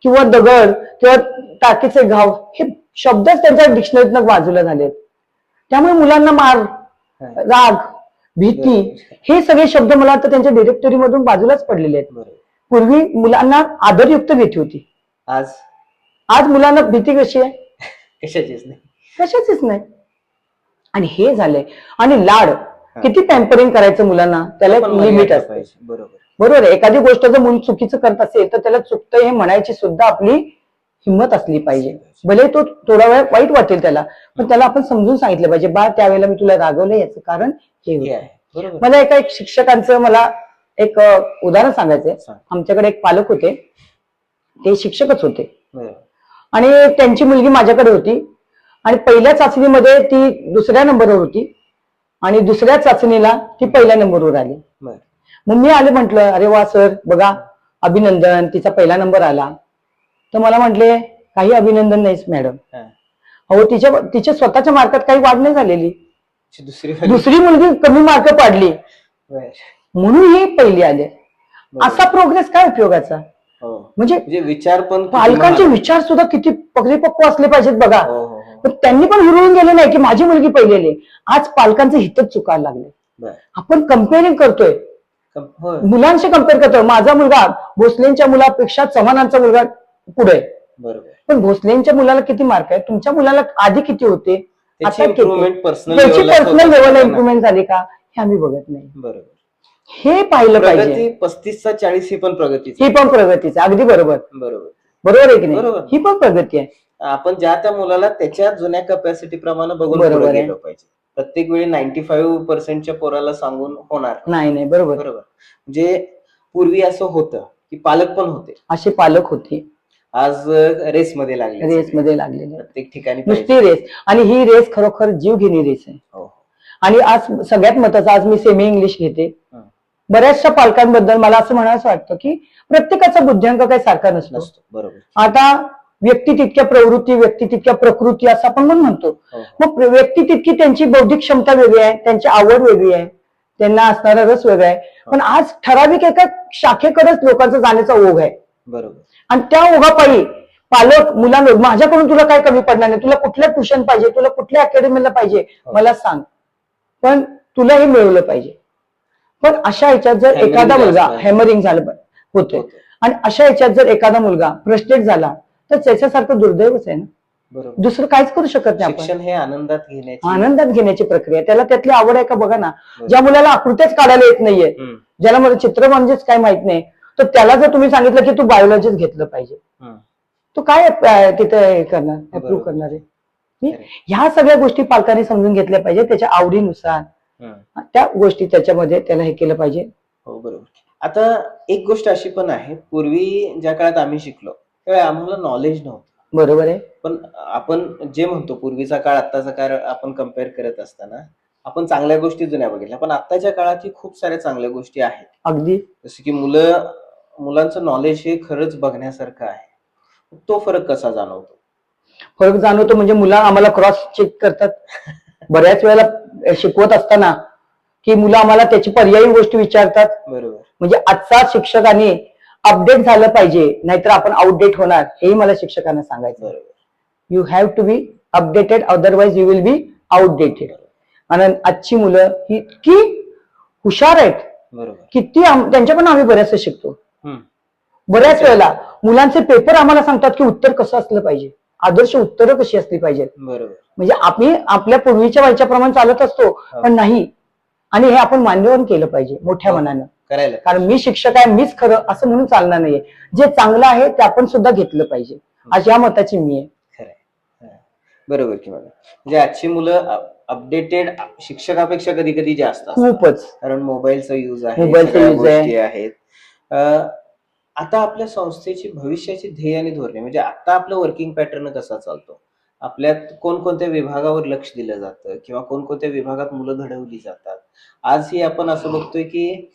किंवा दगड किंवा टाकीचे घाव, हे शब्दच त्यांच्या डिक्शनरीतनं बाजूला झालेत. त्यामुळे मुलांना मार, राग, भीती हे सगळे शब्द मला वाटतं त्यांच्या डिरेक्टरी मधून बाजूलाच पडलेले आहेत. बरोबर. पूर्वी मुलांना आदरयुक्त भीती होती, आज मुलांना भीती कशी आहे? कशाचीच नाही. कशाचीच नाही. आणि हे झालंय. आणि लाड किती पॅम्परिंग करायचं मुलांना, त्याला एक लिमिट असते. बरोबर बरोबर आहे. एखादी गोष्ट जर मुलं चुकीचं करत असेल तर त्याला चुकतं हे म्हणायची सुद्धा आपली हिंमत असली पाहिजे. भले तो थोडा वेळ वाईट वाटेल त्याला, पण त्याला आपण समजून सांगितलं पाहिजे, बा त्यावेळेला मी तुला रागवलं याचं कारण हे आहे. बरोबर. मला एक शिक्षकांचं मला एक उदाहरण सांगायचंय. आमच्याकडे एक पालक होते, ते शिक्षकच होते आणि त्यांची मुलगी माझ्याकडे होती आणि पहिल्या चाचणीमध्ये ती 2ऱ्या नंबरवर होती आणि दुसऱ्या चाचणीला ती पहिल्या नंबरवर आली. मग मी आले, म्हटलं अरे वा सर, बघा अभिनंदन, तिचा पहिला नंबर आला. तर मला म्हटले काही अभिनंदन नाहीच मॅडम, अहो तिच्या स्वतःच्या मार्कात काही वाढ नाही झालेली, दुसरी मुलगी कमी मार्क पाडली म्हणून ही पहिली आले. असा प्रोग्रेस काय उपयोगाचा? म्हणजे विचार पण पालकांचे विचार सुद्धा किती परिपक्व असले पाहिजेत बघा. पण त्यांनी पण हिरवून गेले नाही की माझी मुलगी पहिली आली. आज पालकांचे हितच चुकायला लागले. आपण कम्पेअरिंग करतोय, मुलांशी कम्पेअर करतोय. माझा मुलगा भोसलेंच्या मुलापेक्षा चव्हाणांचा मुलगा पुढे, पण भोसलेंच्या मुलाला किती मार्क आहे, तुमच्या मुलाला आधी किती होते, त्याची आता किती? इम्प्रुव्हमेंट पर्सनल त्याची पर्सनल लेवलला इम्प्रुव्हमेंट झाली का हे आम्ही बघत नाही. बरोबर. हे पाहिलं पाहिजे. प्रगती 35 चा 40 ही पण प्रगतीच ही पण प्रगतीच आहे. अगदी बरोबर. बरोबर. बरोबर आहे की नाही? बरोबर. ही पण प्रगती आहे. आपण ज्या त्या मुलाला त्याच्या जुन्या कपॅसिटी प्रमाणे बघून बरोबर पुढे आहे. गेलो पाहिजे. प्रत्येक वेळी 95% पोराला सांगून होणार नाही. नाही बरोबर. बरोबर. म्हणजे पूर्वी असं होतं की पालक पण होते, असे पालक होते, आज रेस मध्ये लागले, रेस मध्ये लागलेले, प्रत्येक ठिकाणी नुसती रेस. आणि ही रेस खरोखर जीव घेणी रेस आहे. हो. आणि आज सगळ्यात महत्वाचं, आज मी सेमी इंग्लिश घेते. बऱ्याचशा पालकांबद्दल मला असं म्हणायचं वाटतं की प्रत्येकाचा बुद्ध्यांक काही सारखा नसतो. बरोबर. आता व्यक्ती तितक्या प्रवृत्ती, व्यक्ती तितक्या प्रकृती असं आपण पण म्हणतो. मग व्यक्ती तितकी त्यांची बौद्धिक क्षमता वेगळी आहे, त्यांची आवड वेगळी आहे, त्यांना असणारा रस वेगळा आहे. पण आज ठराविक एका शाखेकडेच लोकांचा जाण्याचा ओघ आहे. बरोबर. आणि त्या ओघापायी पालक मुलांना, माझ्याकडून तुला काय कमी पडणार नाही, तुला कुठल्या ट्युशन पाहिजे, तुला कुठल्या अकॅडमीला पाहिजे मला सांग, पण तुला हे मिळवलं पाहिजे. पण अशा ह्याच्यात जर एखादा मुलगा हॅमरिंग झालं होतोय, आणि अशा ह्याच्यात जर एखादा मुलगा फ्रस्ट्रेट झाला तर त्याच्यासारखं दुर्दैवच आहे ना. बरोबर. दुसरं काहीच करू शकत नाही आपण. शिक्षण हे आनंदात घेण्याची प्रक्रिया, त्याला त्यातली आवड आहे का बघा ना. ज्या मुलाला आकृत्याच काढायला येत नाहीये, ज्याला मला चित्र म्हणजेच काय माहित नाही, तर त्याला जर तुम्ही सांगितलं की तू बायोलॉजीच घेतलं पाहिजे, तो काय तिथे करणार, अप्रूव्ह करणार आहे. ह्या सगळ्या गोष्टी पालकांनी समजून घेतल्या पाहिजे, त्याच्या आवडीनुसार त्या गोष्टी त्याच्यामध्ये त्याला हे केलं पाहिजे. हो बरोबर. आता एक गोष्ट अशी पण आहे, पूर्वी ज्या काळात आम्ही शिकलो त्यावेळी आम्हाला नॉलेज नव्हतं. बरोबर आहे. पण आपण जे म्हणतो पूर्वीचा काळ आत्ताचा काळ आपण कम्पेअर करत असताना आपण चांगल्या गोष्टी जुन्या बघितल्या, पण आत्ताच्या काळात खूप साऱ्या चांगल्या गोष्टी आहेत. अगदी. जसं की मुलांचं नॉलेज हे खरंच बघण्यासारखं आहे. तो फरक कसा जाणवतो? फरक जाणवतो म्हणजे मुलं आम्हाला क्रॉस चेक करतात बऱ्याच वेळेला शिकवत असताना, की मुलं आम्हाला त्याची पर्यायी गोष्टी विचारतात. बरोबर. म्हणजे आजचा शिक्षकांनी अपडेट झालं पाहिजे, नाहीतर आपण आउटडेट होणार, हेही मला शिक्षकांना सांगायचं. You have to be updated, otherwise you will be outdated. आणि आजची मुलं ही इतकी हुशार आहेत, किती त्यांच्याकडून आम्ही बऱ्याचशा शिकतो. बऱ्याच वेळेला मुलांचे पेपर आम्हाला सांगतात की उत्तर कसं असलं पाहिजे, आदर्श उत्तरं कशी असली पाहिजेत. बरोबर. म्हणजे आम्ही आपल्या पूर्वीच्या वयाच्या प्रमाणे चालत असतो, पण नाही. आणि हे आपण मान्यवर केलं पाहिजे मोठ्या मनानं करायला. कारण मी शिक्षक आहे, मीच खरं असं म्हणून चालणार नाहीये. जे चांगलं आहे ते आपण सुद्धा घेतलं पाहिजे, अशा मताची मी आहे. खरंय. बरोबर की मॅडम. म्हणजे आजची मुलं अपडेटेड शिक्षकापेक्षा कधी कधी जास्त खूपच, कारण मोबाईलचा युज आहे, मोबाईलचा यूज आहेत. आता आपल्या संस्थेची भविष्याची ध्येय आणि धोरणे, म्हणजे आता आपलं वर्किंग पॅटर्न कसा चालतो, आपल्यात कोणकोणत्या विभागावर लक्ष दिलं जातं किंवा कोणकोणत्या विभागात मुलं घडवली जातात. आजही आपण असं बघतोय की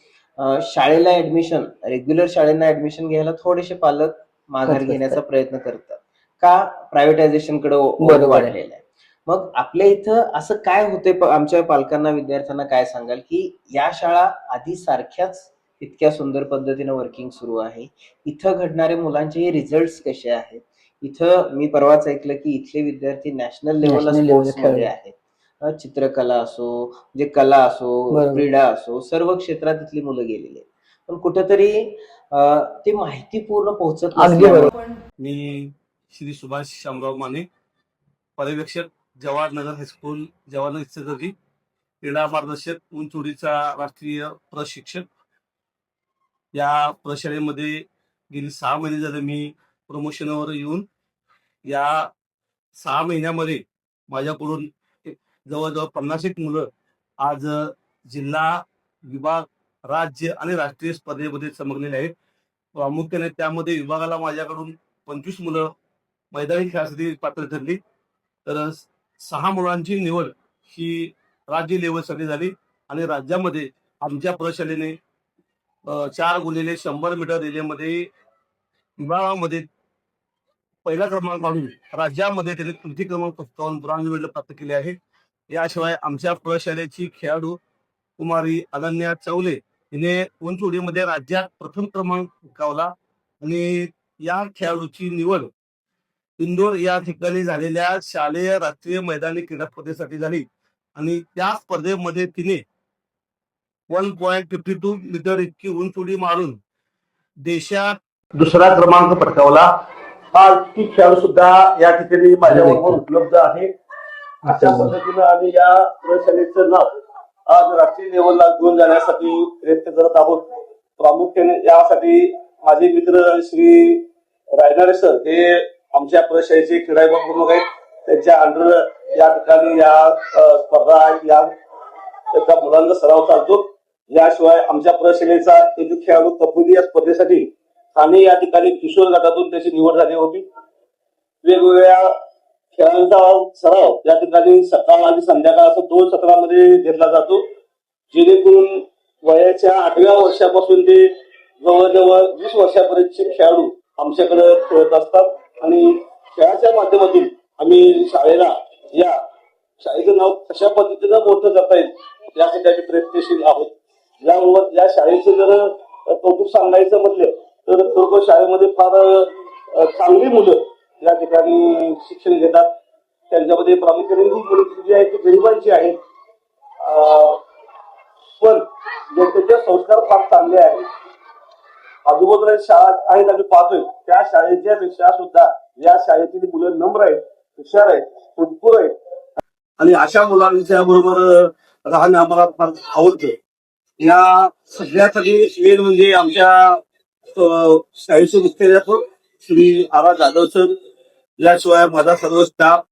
शाळेला ऍडमिशन, रेग्युलर शाळेंना ऍडमिशन घ्यायला थोडेसे पालक माघार घेण्याचा प्रयत्न करतात का प्रायव्हेटायझेशन कडे वाढलेलं आहे. मग आपल्या इथं असं काय होतंय, आमच्या पालकांना विद्यार्थ्यांना काय सांगाल की या शाळा आधी सारख्याच इतक्या सुंदर पद्धतीने वर्किंग सुरू आहे, इथं घडणारे मुलांचे रिझल्ट कसे आहेत, इथं मी परवाच ऐकलं की इथले विद्यार्थी नॅशनल लेवलला स्पोर्ट्समध्ये आहेत, चित्रकला असो, म्हणजे कला असो, क्रीडा असो, सर्व क्षेत्रात इथली मुलं गेलेली आहेत. पण कुठेतरी ती माहिती पूर्ण पोहोचत नाही. मी श्री सुभाष शामराव माने, पर्यवेक्षक जवाहरनगर हायस्कूल, जवाहरनगर इचलकरंजी, क्रीडा मार्गदर्शक, उंच उडीचा राष्ट्रीय प्रशिक्षक. या प्रशाळेमध्ये गेली 6 महिने झाले मी प्रमोशनवर येऊन, या 6 महिन्यामध्ये माझ्याकडून जवळजवळ 50 मुलं आज जिल्हा, विभाग, राज्य आणि राष्ट्रीय स्पर्धेमध्ये चमकलेले आहेत. प्रामुख्याने त्यामध्ये विभागाला माझ्याकडून 25 मुलं मैदानी खेळासाठी पात्र ठरली, तर 6 मुलांची निवड ही राज्य लेवलसाठी झाली. आणि राज्यामध्ये आमच्या प्रशालेने 4x100 मीटर रिलेमध्ये विभागामध्ये पहिला क्रमांक काढून राज्यामध्ये त्याने तृतीय क्रमांक पटकावून ब्रॉन्झ मेडल प्राप्त केले आहे. याशिवाय आमच्या प्रशालेची खेळाडू कुमारी अनन्या चौले हिने उंच उडीमध्ये राज्यात प्रथम क्रमांक पटकावला. आणि या खेळाडूची निवड इंदोर या ठिकाणी झालेल्या शालेय राष्ट्रीय मैदानी क्रीडा स्पर्धेसाठी झाली. आणि त्या स्पर्धेमध्ये तिने 1.52 मीटर इतकी उंच उडी मारून देशात दुसरा क्रमांक पटकावला. हा ती खेळाडू सुद्धा या ठिकाणी माझ्याबरोबर उपलब्ध आहे. अशा पद्धतीनं आम्ही या प्रशालेचं नाव आज राष्ट्रीय लेवलला घेऊन जाण्यासाठी प्रयत्न करत आहोत. प्रामुख्याने यासाठी माझे मित्र श्री रायनाडे सर हे आमच्या प्रशालेचे क्रीडा विभाग प्रमुख आहेत. त्यांच्या अंडर या ठिकाणी या स्पर्धा या त्या मुलांचा सराव चालतो. याशिवाय आमच्या प्रशालेचा एक खेळाडू कबड्डी या स्पर्धेसाठी ठाणे या ठिकाणी किशोर गटातून त्याची निवड झाली होती. वेगवेगळ्या खेळांचा सराव या ठिकाणी सकाळ आणि संध्याकाळ असं 2 सत्रामध्ये घेतला जातो, जेणेकरून वयाच्या 8व्या वर्षापासून ते जवळजवळ 20 वर्षापर्यंतचे खेळाडू आमच्याकडे खेळत असतात. आणि खेळाच्या माध्यमातून आम्ही शाळेला या शाळेचं नाव कशा पद्धतीनं मोठं करता येईल यासाठी आम्ही प्रयत्नशील आहोत. याबाबत या शाळेचं जर कौतुक सांगायचं म्हटलं तर खरोखर शाळेमध्ये फार चांगली मुलं या ठिकाणी शिक्षण घेतात. त्यांच्यामध्ये प्रामुख्याने ही मुलं जी आहेत ती गरिबांची आहेत, पण त्यांचे संस्कार फार चांगले आहेत. आजूबाजूला शाळा आहेत आम्ही पाहतोय, त्या शाळेच्या पेक्षा सुद्धा या शाळेतील मुलं नम्र आहेत, हुशार आहेत, फुटपूर आहेत. आणि अशा मुलांच्या बरोबर राहणं आम्हाला फार आवडतं. या सगळ्यासाठी मेन म्हणजे आमच्या शाळेचे मुख्याध्यापक श्री आर जाधव सर, याशिवाय माझा सर्व स्टाफ,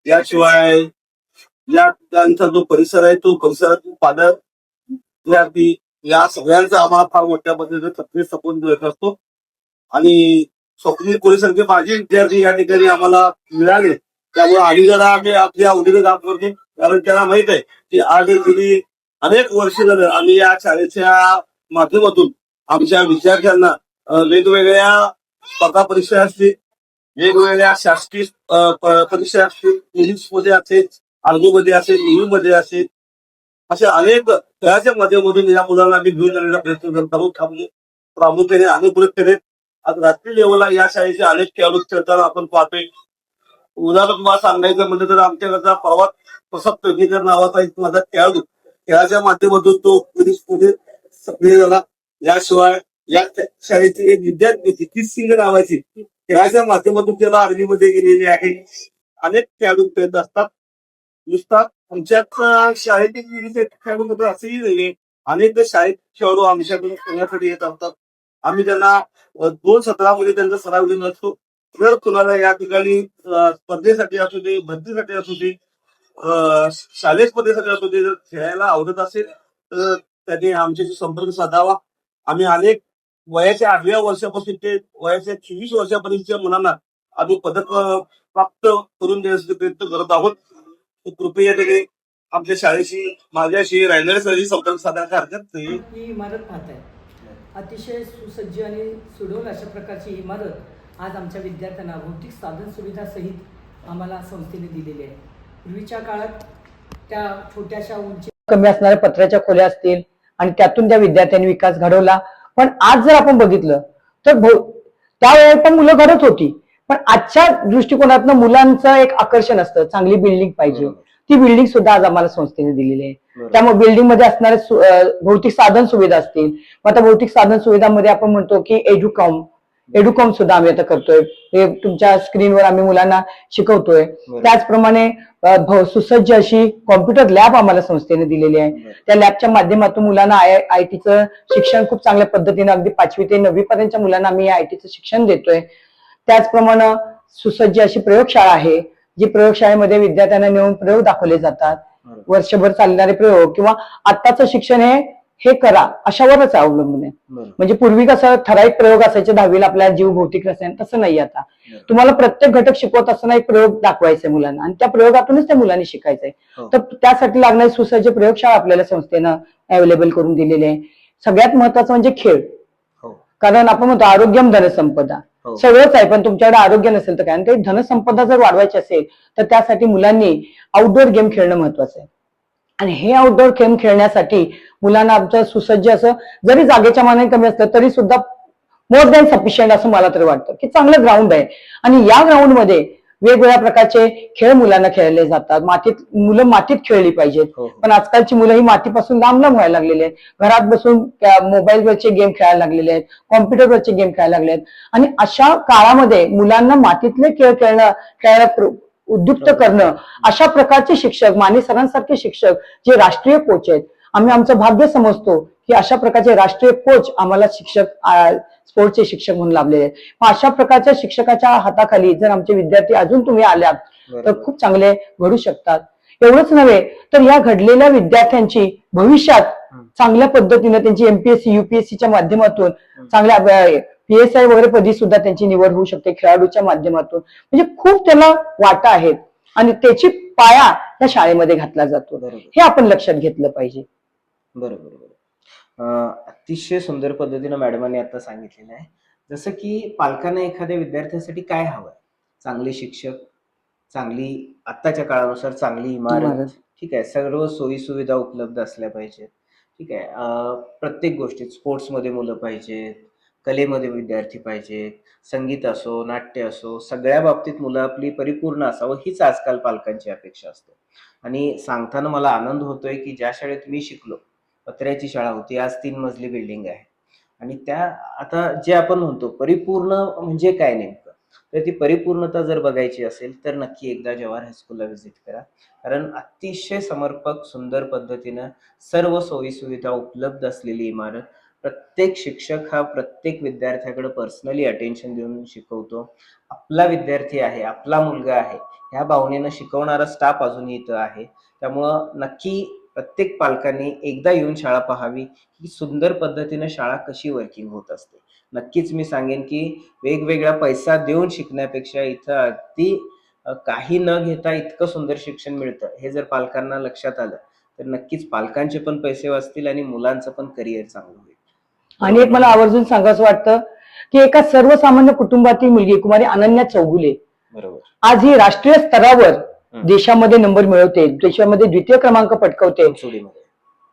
याशिवाय या ठिकाणचा जो परिसर आहे तो परिसरातील पालक विद्यार्थी या सगळ्यांचा आम्हाला फार मोठ्या पद्धतीने सक्रिय सपोर्ट देत असतो. आणि स्वप्नील कोळीसारखे माझे विद्यार्थी या ठिकाणी आम्हाला मिळाले, त्यामुळे आणि जरा आम्ही आपल्या आवडीने काम करतो. कारण त्यांना माहित आहे की आज गेली अनेक वर्ष झालं आम्ही या शाळेच्या माध्यमातून आमच्या विद्यार्थ्यांना वेगवेगळ्या स्पर्धा परीक्षा असतील, वेगवेगळ्या शासकीय परीक्षा असतील, इंग्लिश मध्ये असेल, अर्धो मध्ये असेल, नेव्ही मध्ये असेल, अशा अनेक खेळाच्या माध्यमातून या मुलांना आम्ही घेऊन जाण्याचा प्रयत्न करत आहोत. प्रामुख्याने अनुकूलित करेल. आज राष्ट्रीय लेवलला या शाळेचे अनेक खेळाडू खेळताना आपण पाहतोय. उदाहरण तुम्हाला सांगायचं म्हणजे तर आमच्याकडचा परवात प्रसाद पेडणेकर नावाचा एक माझा खेळाडू खेळाच्या माध्यमातून तो पोलीसमध्ये सक्रिय झाला. याशिवाय या शाळेची एक विद्यार्थी जितीश सिंग नावाची खेळाच्या माध्यमातून त्याला आर्मीमध्ये गेलेली आहे. अनेक खेळाडू खेळत असतात. नुसता आमच्याच शाळेतील खेळाडू असंही नाही, अनेक शाळेत खेळाडू आमच्याकडून खेळण्यासाठी येत असतात. आम्ही त्यांना 2 सत्रामध्ये त्यांचा सराव घेऊन असतो. जर कुणाला या ठिकाणी स्पर्धेसाठी असू दे, भरतीसाठी असू दे, शालेय स्पर्धेसाठी असू दे, जर खेळायला आवडत असेल तर त्यांनी आमच्याशी संपर्क साधावा. आम्ही अनेक वयाच्या 8व्या वर्षापासून ते वयाच्या 24 वर्षापर्यंतच्या मुलांना आम्ही पदक प्राप्त करून देण्यासाठी प्रयत्न करत आहोत. कृपया त्याने आमच्या शाळेशी माझ्याशी रायनाडे सरशी संपर्क साधण्याची हरकत नाही. ही इमारत पाहत आहे, अतिशय सुसज्ज आणि सुडोल अशा प्रकारची इमारत आज आमच्या विद्यार्थ्यांना भौतिक साधन सुविधा सहित आम्हाला संस्थेने दिलेली आहे. पूर्वीच्या काळात त्या छोट्याशा उंची कमी असणाऱ्या पत्र्याच्या खोल्या असतील आणि त्यातून त्या विद्यार्थ्यांनी विकास घडवला. पण आज जर आपण बघितलं तर त्यावेळेस पण मुलं घडत होती, पण आजच्या दृष्टिकोनातनं मुलांचं एक आकर्षण असतं, चांगली बिल्डिंग पाहिजे. ती बिल्डिंग सुद्धा आज आम्हाला संस्थेने दिलेली आहे. त्यामुळे बिल्डिंग मध्ये असणारे भौतिक साधन सुविधा असतील, मग आता भौतिक साधन सुविधांमध्ये आपण म्हणतो की एडुकॉम सुद्धा आम्ही आता करतोय. हे तुमच्या स्क्रीनवर आम्ही मुलांना शिकवतोय. त्याचप्रमाणे सुसज्ज अशी कॉम्प्युटर लॅब आम्हाला संस्थेने दिलेली आहे. त्या लॅबच्या माध्यमातून मुलांना आयटीचं शिक्षण खूप चांगल्या पद्धतीने अगदी 5वी ते 9वी पर्यंतच्या मुलांना आम्ही आयटीचं शिक्षण देतोय. त्याचप्रमाणे सुसज्ज अशी प्रयोगशाळा आहे, जी प्रयोगशाळेमध्ये विद्यार्थ्यांना नेऊन प्रयोग दाखवले जातात. वर्षभर चालणारे प्रयोग किंवा आत्ताचं शिक्षण हे करा अशावरच अवलंबून आहे. म्हणजे पूर्वी कसं ठराविक प्रयोग असायचे 10वीला आपल्याला जीव भौतिक रसायन, तसं नाही. आता तुम्हाला प्रत्येक घटक शिकवत असताना एक प्रयोग दाखवायचा मुलांना आणि त्या प्रयोगातूनच त्या मुलांनी शिकायचंय. तर त्यासाठी लागणारी सुसज्ज प्रयोगशाळा आपल्याला संस्थेनं अवेलेबल करून दिलेली आहे. सगळ्यात महत्वाचं म्हणजे खेळ, कारण आपण म्हणतो आरोग्यम धनसंपदा सगळंच आहे, पण तुमच्याकडे आरोग्य नसेल तर काय. आणि ते धनसंपदा जर वाढवायची असेल तर त्यासाठी मुलांनी आउटडोअर गेम खेळणं महत्वाचं आहे. आणि हे आउटडोअर गेम खेळण्यासाठी मुलांना आमचं सुसज्ज असं, जरी जागेच्या मानाने कमी असलं तरी सुद्धा मोर दॅन सफिशियंट असं मला तरी वाटतं की चांगलं ग्राउंड आहे. आणि या ग्राउंडमध्ये वेगवेगळ्या प्रकारचे खेळ मुलांना खेळले जातात. मुलं मातीत खेळली पाहिजेत. हो. पण आजकालची मुलं ही मातीपासून लांब लांब व्हायला लागलेली आहेत. घरात बसून मोबाईलवरचे गेम खेळायला लागलेले आहेत, कॉम्प्युटरवरचे गेम खेळायला लागले आहेत. आणि अशा काळामध्ये मुलांना मातीतले खेळ खेळायला उद्युक्त करणं, अशा प्रकारचे शिक्षक, माने सरांसारखे शिक्षक जे राष्ट्रीय कोच आहेत, आम्ही आमचं भाग्य समजतो की अशा प्रकारचे राष्ट्रीय कोच आम्हाला शिक्षक, स्पोर्ट्सचे शिक्षक म्हणून लाभलेले आहेत. मग अशा प्रकारच्या शिक्षकाच्या हाताखाली जर आमचे विद्यार्थी अजून तुम्ही आल्यात तर खूप चांगले घडू शकतात. एवढंच नव्हे तर या घडलेल्या विद्यार्थ्यांची भविष्यात चांगल्या पद्धतीने त्यांची एमपीएससी युपीएससीच्या माध्यमातून चांगल्या PSI वगैरे पदी सुद्धा त्यांची निवड होऊ शकते खेळाडूच्या माध्यमातून. म्हणजे खूप त्याला वाटा आहेत आणि त्याची पाया त्या शाळेमध्ये घातला जातो. हे आपण लक्षात घेतलं पाहिजे. बरोबर. अतिशय सुंदर पद्धतीने मॅडमांनी आता सांगितलेलं आहे. जसं की पालकांना एखाद्या विद्यार्थ्यासाठी काय हवंय? चांगले शिक्षक, चांगली आत्ताच्या काळानुसार चांगली इमारत, ठीक आहे, सर्व सोयी सुविधा उपलब्ध असल्या पाहिजेत, ठीक आहे. प्रत्येक गोष्टीत स्पोर्ट्समध्ये मुलं पाहिजेत, कलेमध्ये विद्यार्थी पाहिजेत, संगीत असो, नाट्य असो, सगळ्या बाबतीत मुलं आपली परिपूर्ण असावं हीच आजकाल पालकांची अपेक्षा असते. आणि सांगताना मला आनंद होतोय की ज्या शाळेत मी शिकलो, पत्र्याची शाळा होती, आज 3 मजली बिल्डिंग आहे. आणि त्या आता जे आपण म्हणतो परिपूर्ण म्हणजे काय नेमकं, तर ती परिपूर्णता जर बघायची असेल तर नक्की एकदा जवाहर हायस्कूलला व्हिजिट करा. कारण अतिशय समर्पक सुंदर पद्धतीनं सर्व सोयी सुविधा उपलब्ध असलेली इमारत, प्रत्येक शिक्षक हा प्रत्येक विद्यार्थ्याकडे पर्सनली अटेन्शन देऊन शिकवतो. आपला विद्यार्थी आहे, आपला मुलगा आहे ह्या भावनेनं शिकवणारा स्टाफ अजूनही इथं आहे. त्यामुळं नक्की प्रत्येक पालकांनी एकदा येऊन शाळा पाहावी की सुंदर पद्धतीने शाळा कशी वर्किंग होत असते. नक्कीच मी सांगेन की वेगवेगळा पैसा देऊन शिकण्यापेक्षा इथं अगदी काही न घेता इतकं सुंदर शिक्षण मिळतं. हे जर पालकांना लक्षात आलं तर नक्कीच पालकांचे पण पैसे वाचतील आणि मुलांचं पण करिअर चांगलं होईल. आणि एक मला आवर्जून सांगायचं वाटतं की एका सर्वसामान्य कुटुंबातील मुलगी कुमारी अनन्या चौगुले बरोबर आज ही राष्ट्रीय स्तरावर देशामध्ये नंबर मिळवते, देशामध्ये द्वितीय क्रमांक पटकवते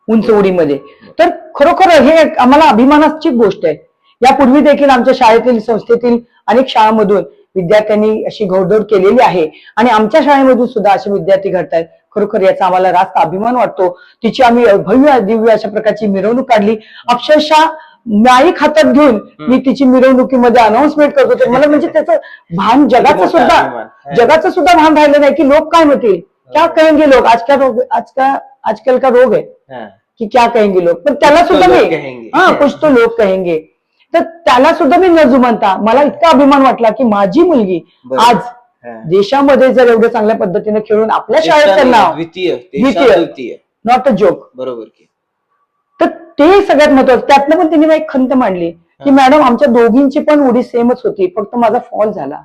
उंच उडीमध्ये. तर खरोखर हे आम्हाला अभिमानाची गोष्ट आहे. यापूर्वी देखील आमच्या शाळेतील संस्थेतील अनेक शाळांमधून विद्यार्थ्यांनी अशी घोडदौड केलेली आहे आणि आमच्या शाळेमधून सुद्धा असे विद्यार्थी घडतायत. खरोखर याचा आम्हाला रास्त अभिमान वाटतो. तिची आम्ही भव्य दिव्य अशा प्रकारची मिरवणूक काढली. अक्षरशः माईक हातात घेऊन मी तिची मिरवणुकीमध्ये अनाउन्समेंट करत होते. मला म्हणजे त्याचं भान जगाचं सुद्धा भान राहिलं नाही की लोक काय म्हणतील, क्या कहेंगे लोग, आजकल का रोग आहे की क्या कहेंगे लोग. पण त्याला सुद्धा मी कुछ तो लोग कहेंगे, तर त्याला सुद्धा मी न जुमानता मला इतका अभिमान वाटला की माझी मुलगी आज देशामध्ये जर एवढ्या चांगल्या पद्धतीने खेळून आपल्या शाळेचं नाव द्वितीय, नॉट अ जोक. बरोबर की. तर ते सगळ्यात महत्वाचं. त्यातनं पण तिने एक खंत मांडली की मॅडम आमच्या दोघींची पण उडी सेमच होती, फक्त माझा फॉल झाला.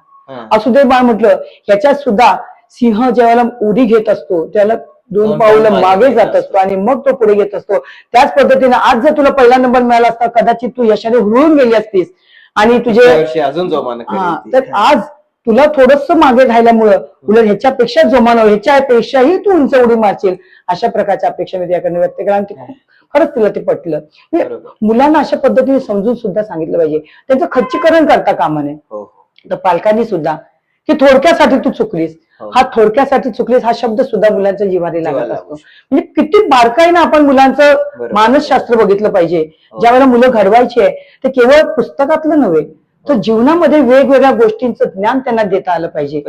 असू दे बाळ म्हटलं, ह्याच्यात सुद्धा सिंह जेव्हा उडी घेत असतो त्याला 2 पावलं मागे जात असतो आणि मग तो पुढे घेत असतो. त्याच पद्धतीने आज जर तुला पहिला नंबर मिळाला असता कदाचित तू यशाने हुरळून गेली असतीस आणि तुझे अजून जोमानं तर आज तुला थोडस मागे राहिल्यामुळं उलट ह्याच्यापेक्षा जोमानं, ह्याच्यापेक्षाही तू उंच उडी मारशील अशा प्रकारच्या अपेक्षा मी त्याकडे व्यक्त केला आणि खरंच तिला ते पटलं. मुलांना अशा पद्धतीने समजून सुद्धा सांगितलं पाहिजे. त्यांचं खच्चीकरण करता कामा नये. तर पालकांनी सुद्धा की थोडक्यासाठी तू चुकलीस, हा थोडक्यासाठी चुकलीस हा शब्द सुद्धा मुलांच्या जिव्हारी लागत असतो. म्हणजे किती बारकाईनं आपण मुलांचं मानसशास्त्र बघितलं पाहिजे. ज्या वेळेला मुलं घडवायची आहे ते केवळ पुस्तकातलं नव्हे तर जीवनामध्ये वेगवेगळ्या गोष्टींचं ज्ञान त्यांना देता आलं पाहिजे.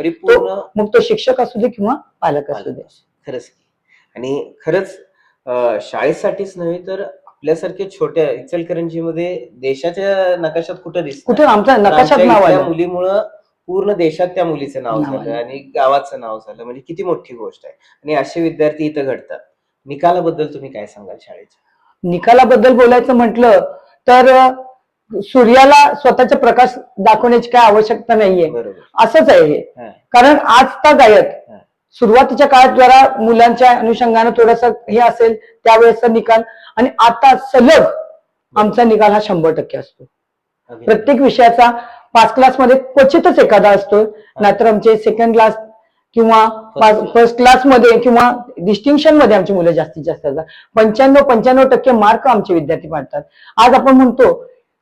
मग तो शिक्षक असू दे किंवा पालक असू दे. खरंच. आणि खरंच शाळेसाठीच नव्हे तर आपल्यासारख्या छोट्या इचलकरंजीमध्ये देशाच्या नकाशात कुठं दिसतं, कुठे आमच्या नकाशात नाव आलं, मुलीमुळं पूर्ण देशात त्या मुलीचं नाव झालं आणि गावाचं नाव झालं. म्हणजे किती मोठी गोष्ट आहे. आणि असे विद्यार्थी इथं घडतात. निकालाबद्दल तुम्ही काय सांगाल शाळेच्या? निकालाबद्दल बोलायचं म्हटलं तर सूर्याला स्वतःचा प्रकाश दाखवण्याची काय आवश्यकता नाहीये, असंच आहे हे. कारण आज गायत सुरुवातीच्या काळात जरा मुलांच्या अनुषंगानं थोडस हे असेल त्यावेळेसचा निकाल आणि आता सलग आमचा निकाल हा 100% असतो. प्रत्येक विषयाचा 5 क्लासमध्ये क्वचितच एखादा असतो, नाहीतर आमचे सेकंड क्लास किंवा फर्स्ट क्लासमध्ये किंवा डिस्टिंक्शन मध्ये आमची मुलं जास्तीत जास्त असतात. 95% मार्क आमचे विद्यार्थी पाडतात. आज आपण म्हणतो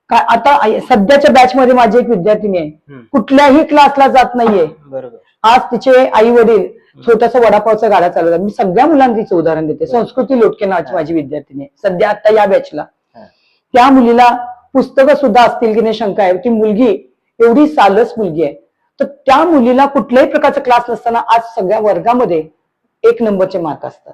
आता सध्याच्या बॅच मध्ये माझी एक विद्यार्थिनी आहे, कुठल्याही क्लासला जात नाहीये, आज तिचे आई वडील छोटासा वडापावचा गाडा चालवतात. मी सगळ्या मुलांना तिचं उदाहरण देते. संस्कृती लोटके नावाची माझी विद्यार्थिनी आहे सध्या आता या बॅचला. त्या मुलीला पुस्तकं सुद्धा असतील की नाही शंका आहे. ती मुलगी एवढी सालस मुलगी आहे, तर त्या मुलीला कुठल्याही प्रकारचा क्लास नसताना आज सगळ्या वर्गामध्ये 1 नंबरचे मार्क असतात.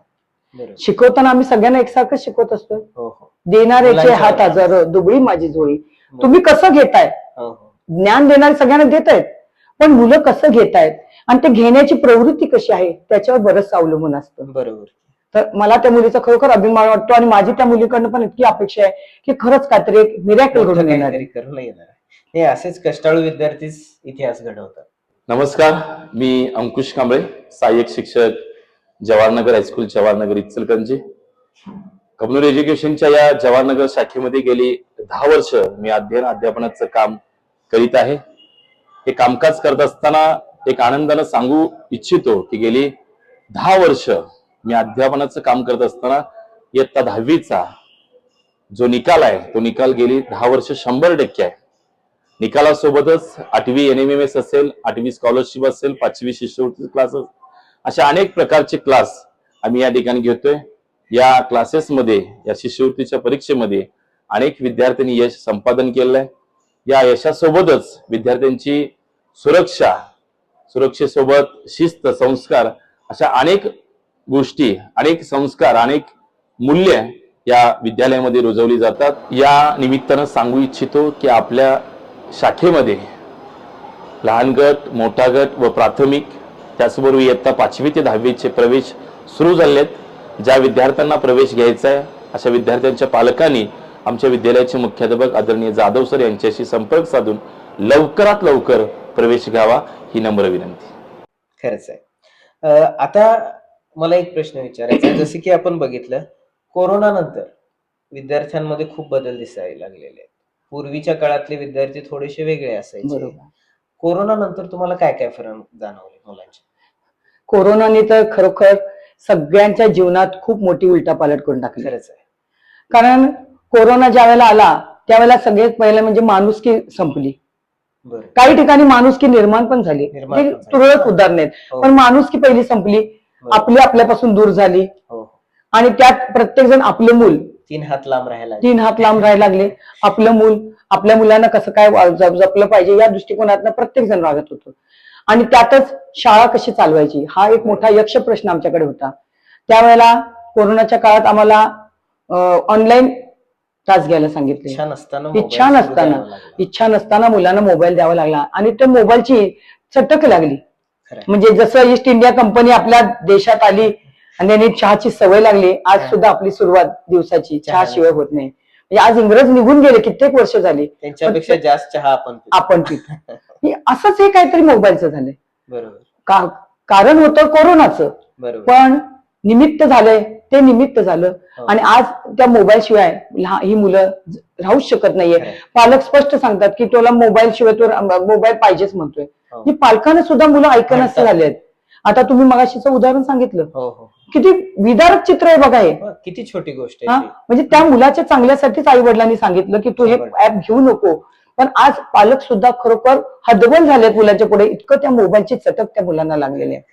बरोबर. शिकवताना आम्ही सगळ्यांना एकसारखं शिकवत असतो. हो हो देणाऱ्याचे मुलांच्या हात हजार दुबळी माझी झोळी. तुम्ही कसं घेताय, हो हो ज्ञान देणारे सगळ्यांना देत आहेत, पण मुलं कसं घेतायत आणि ते घेण्याची प्रवृत्ती कशी आहे त्याच्यावर बरंच अवलंबून असतं. बरोबर. तर मला त्या मुलीचा खरोखर अभिमान वाटतो आणि माझी त्या मुलीकडनं पण इतकी अपेक्षा आहे की खरंच काहीतरी एक मिरॅकल मोठं घडून येणार काहीतरी आहे. करून येणार आहे. हे असेच कष्टाळू विद्यार्थीच इतिहास घडवतात. नमस्कार, मी अंकुश कांबळे, सहाय्यक शिक्षक जवाहरनगर हायस्कूल जवाहरनगर इचलकरंजी. कबनूर एज्युकेशनच्या या जवाहरनगर शाखेमध्ये गेली 10 वर्ष मी अध्यापनाचं काम करीत आहे. हे कामकाज करत असताना एक आनंदानं सांगू इच्छितो की गेली 10 वर्ष मी अध्यापनाचं काम करत असताना इयत्ता 10वीचा जो निकाल आहे तो निकाल गेली 10 वर्ष 100% आहे. निकालासोबतच 8वी NMMS असेल, 8वी स्कॉलरशिप असेल, 5वी शिष्यवृत्ती क्लासेस, अशा अनेक प्रकारचे क्लास आम्ही या ठिकाणी घेतोय. या क्लासेसमध्ये, या शिष्यवृत्तीच्या परीक्षेमध्ये अनेक विद्यार्थ्यांनी यश संपादन केलंय. या यशासोबतच विद्यार्थ्यांची सुरक्षेसोबत शिस्त, संस्कार अशा अनेक गोष्टी, अनेक संस्कार, अनेक मूल्य या विद्यालयामध्ये रुजवली जातात. या निमित्तानं सांगू इच्छितो की आपल्या शाखेमध्ये लहान गट, मोठा गट व प्राथमिक, त्याचबरोबर इयत्ता 5वी ते 10वीचे प्रवेश सुरू झालेत. ज्या विद्यार्थ्यांना प्रवेश घ्यायचा आहे अशा विद्यार्थ्यांच्या पालकांनी आमच्या विद्यालयाचे मुख्याध्यापक आदरणीय जाधव सर यांच्याशी संपर्क साधून लवकरात लवकर प्रवेश घ्यावा ही नम्र विनंती. खरंच आहे. आता मला एक प्रश्न विचारायचा आहे. जसं की आपण बघितलं, कोरोना नंतर विद्यार्थ्यांमध्ये खूप बदल दिसायला लागलेले आहेत. पूर्वीच्या काळातले विद्यार्थी थोडेसे वेगळे असायचे. बरोबर. कोरोना नंतर तुम्हाला काय काय फरक जाणवले मुलांचे? कोरोनाने तर खरोखर सगळ्यांच्या जीवनात खूप मोठी उलटापालट करून टाकली. खरंच आहे. कारण कोरोना ज्या वेळेला आला त्यावेळेला सगळ्यात पहिलं म्हणजे माणुसकी संपली. बरं. काही ठिकाणी माणुसकी निर्माण पण झाली. निर्माण पण झाली. तुरळक उदाहरण आहेत, हो. पण माणुसकी पहिली संपली. बरं. आपली आपल्यापासून दूर झाली हो हो. आणि त्यात प्रत्येक जण आपलं मूल 3 हात लांब राहायला 3 हात लांब राहायला लागले. आपलं मूल आपल्या मुलांना कसं काय जपलं पाहिजे या दृष्टिकोनातनं प्रत्येक जण वागत होतो. आणि त्यातच शाळा कशी चालवायची हा एक मोठा यक्ष प्रश्न आमच्याकडे होता. त्यावेळेला कोरोनाच्या काळात आम्हाला ऑनलाईन तास घ्यायला सांगितले. इच्छा नसताना इच्छा मोबाईल सुरू नसताना द्यावा लागला. इच्छा नसताना मुलांना मोबाईल द्यावा लागला आणि त्या मोबाईलची चटक लागली. खरं आहे. म्हणजे जसं ईस्ट इंडिया कंपनी आपल्या देशात आली आणि त्यांनी चहाची सवय लागली. आज सुद्धा आपली सुरुवात दिवसाची चहाशिवाय होत नाही. म्हणजे आज इंग्रज निघून गेले, कित्येक वर्ष झाली, त्यांच्यापेक्षा जास्त चहा आपण पितो. आपण असंच हे काहीतरी मोबाईलचं झालंय. बरोबर. कारण होतं कोरोनाचं, बरोबर. पण निमित्त झालंय ते निमित्त झालं. हो. आणि आज त्या मोबाईल शिवाय ही मुलं राहूच शकत नाहीये. खरंय. पालक स्पष्ट सांगतात की तुला मोबाईल शिवाय तो मोबाईल पाहिजेच म्हणतोय. हो. ही पालकांना सुद्धा मुलं ऐकणं म्हणतात. झाले आहेत. आता तुम्ही मगाशीचं उदाहरण सांगितलं, हो हो. किती विदारक चित्र आहे बघा हे. किती छोटी गोष्ट हा? आहे ती. म्हणजे त्या मुलाच्या चांगल्यासाठीच आई वडिलांनी सांगितलं की तू हे बरोबर. ऍप घेऊ नको. पण आज पालक सुद्धा खरोखर हतबल झालेत मुलांच्या पुढे. इतकं त्या मोबाईलची चटक त्या मुलांना लागलेली आहे.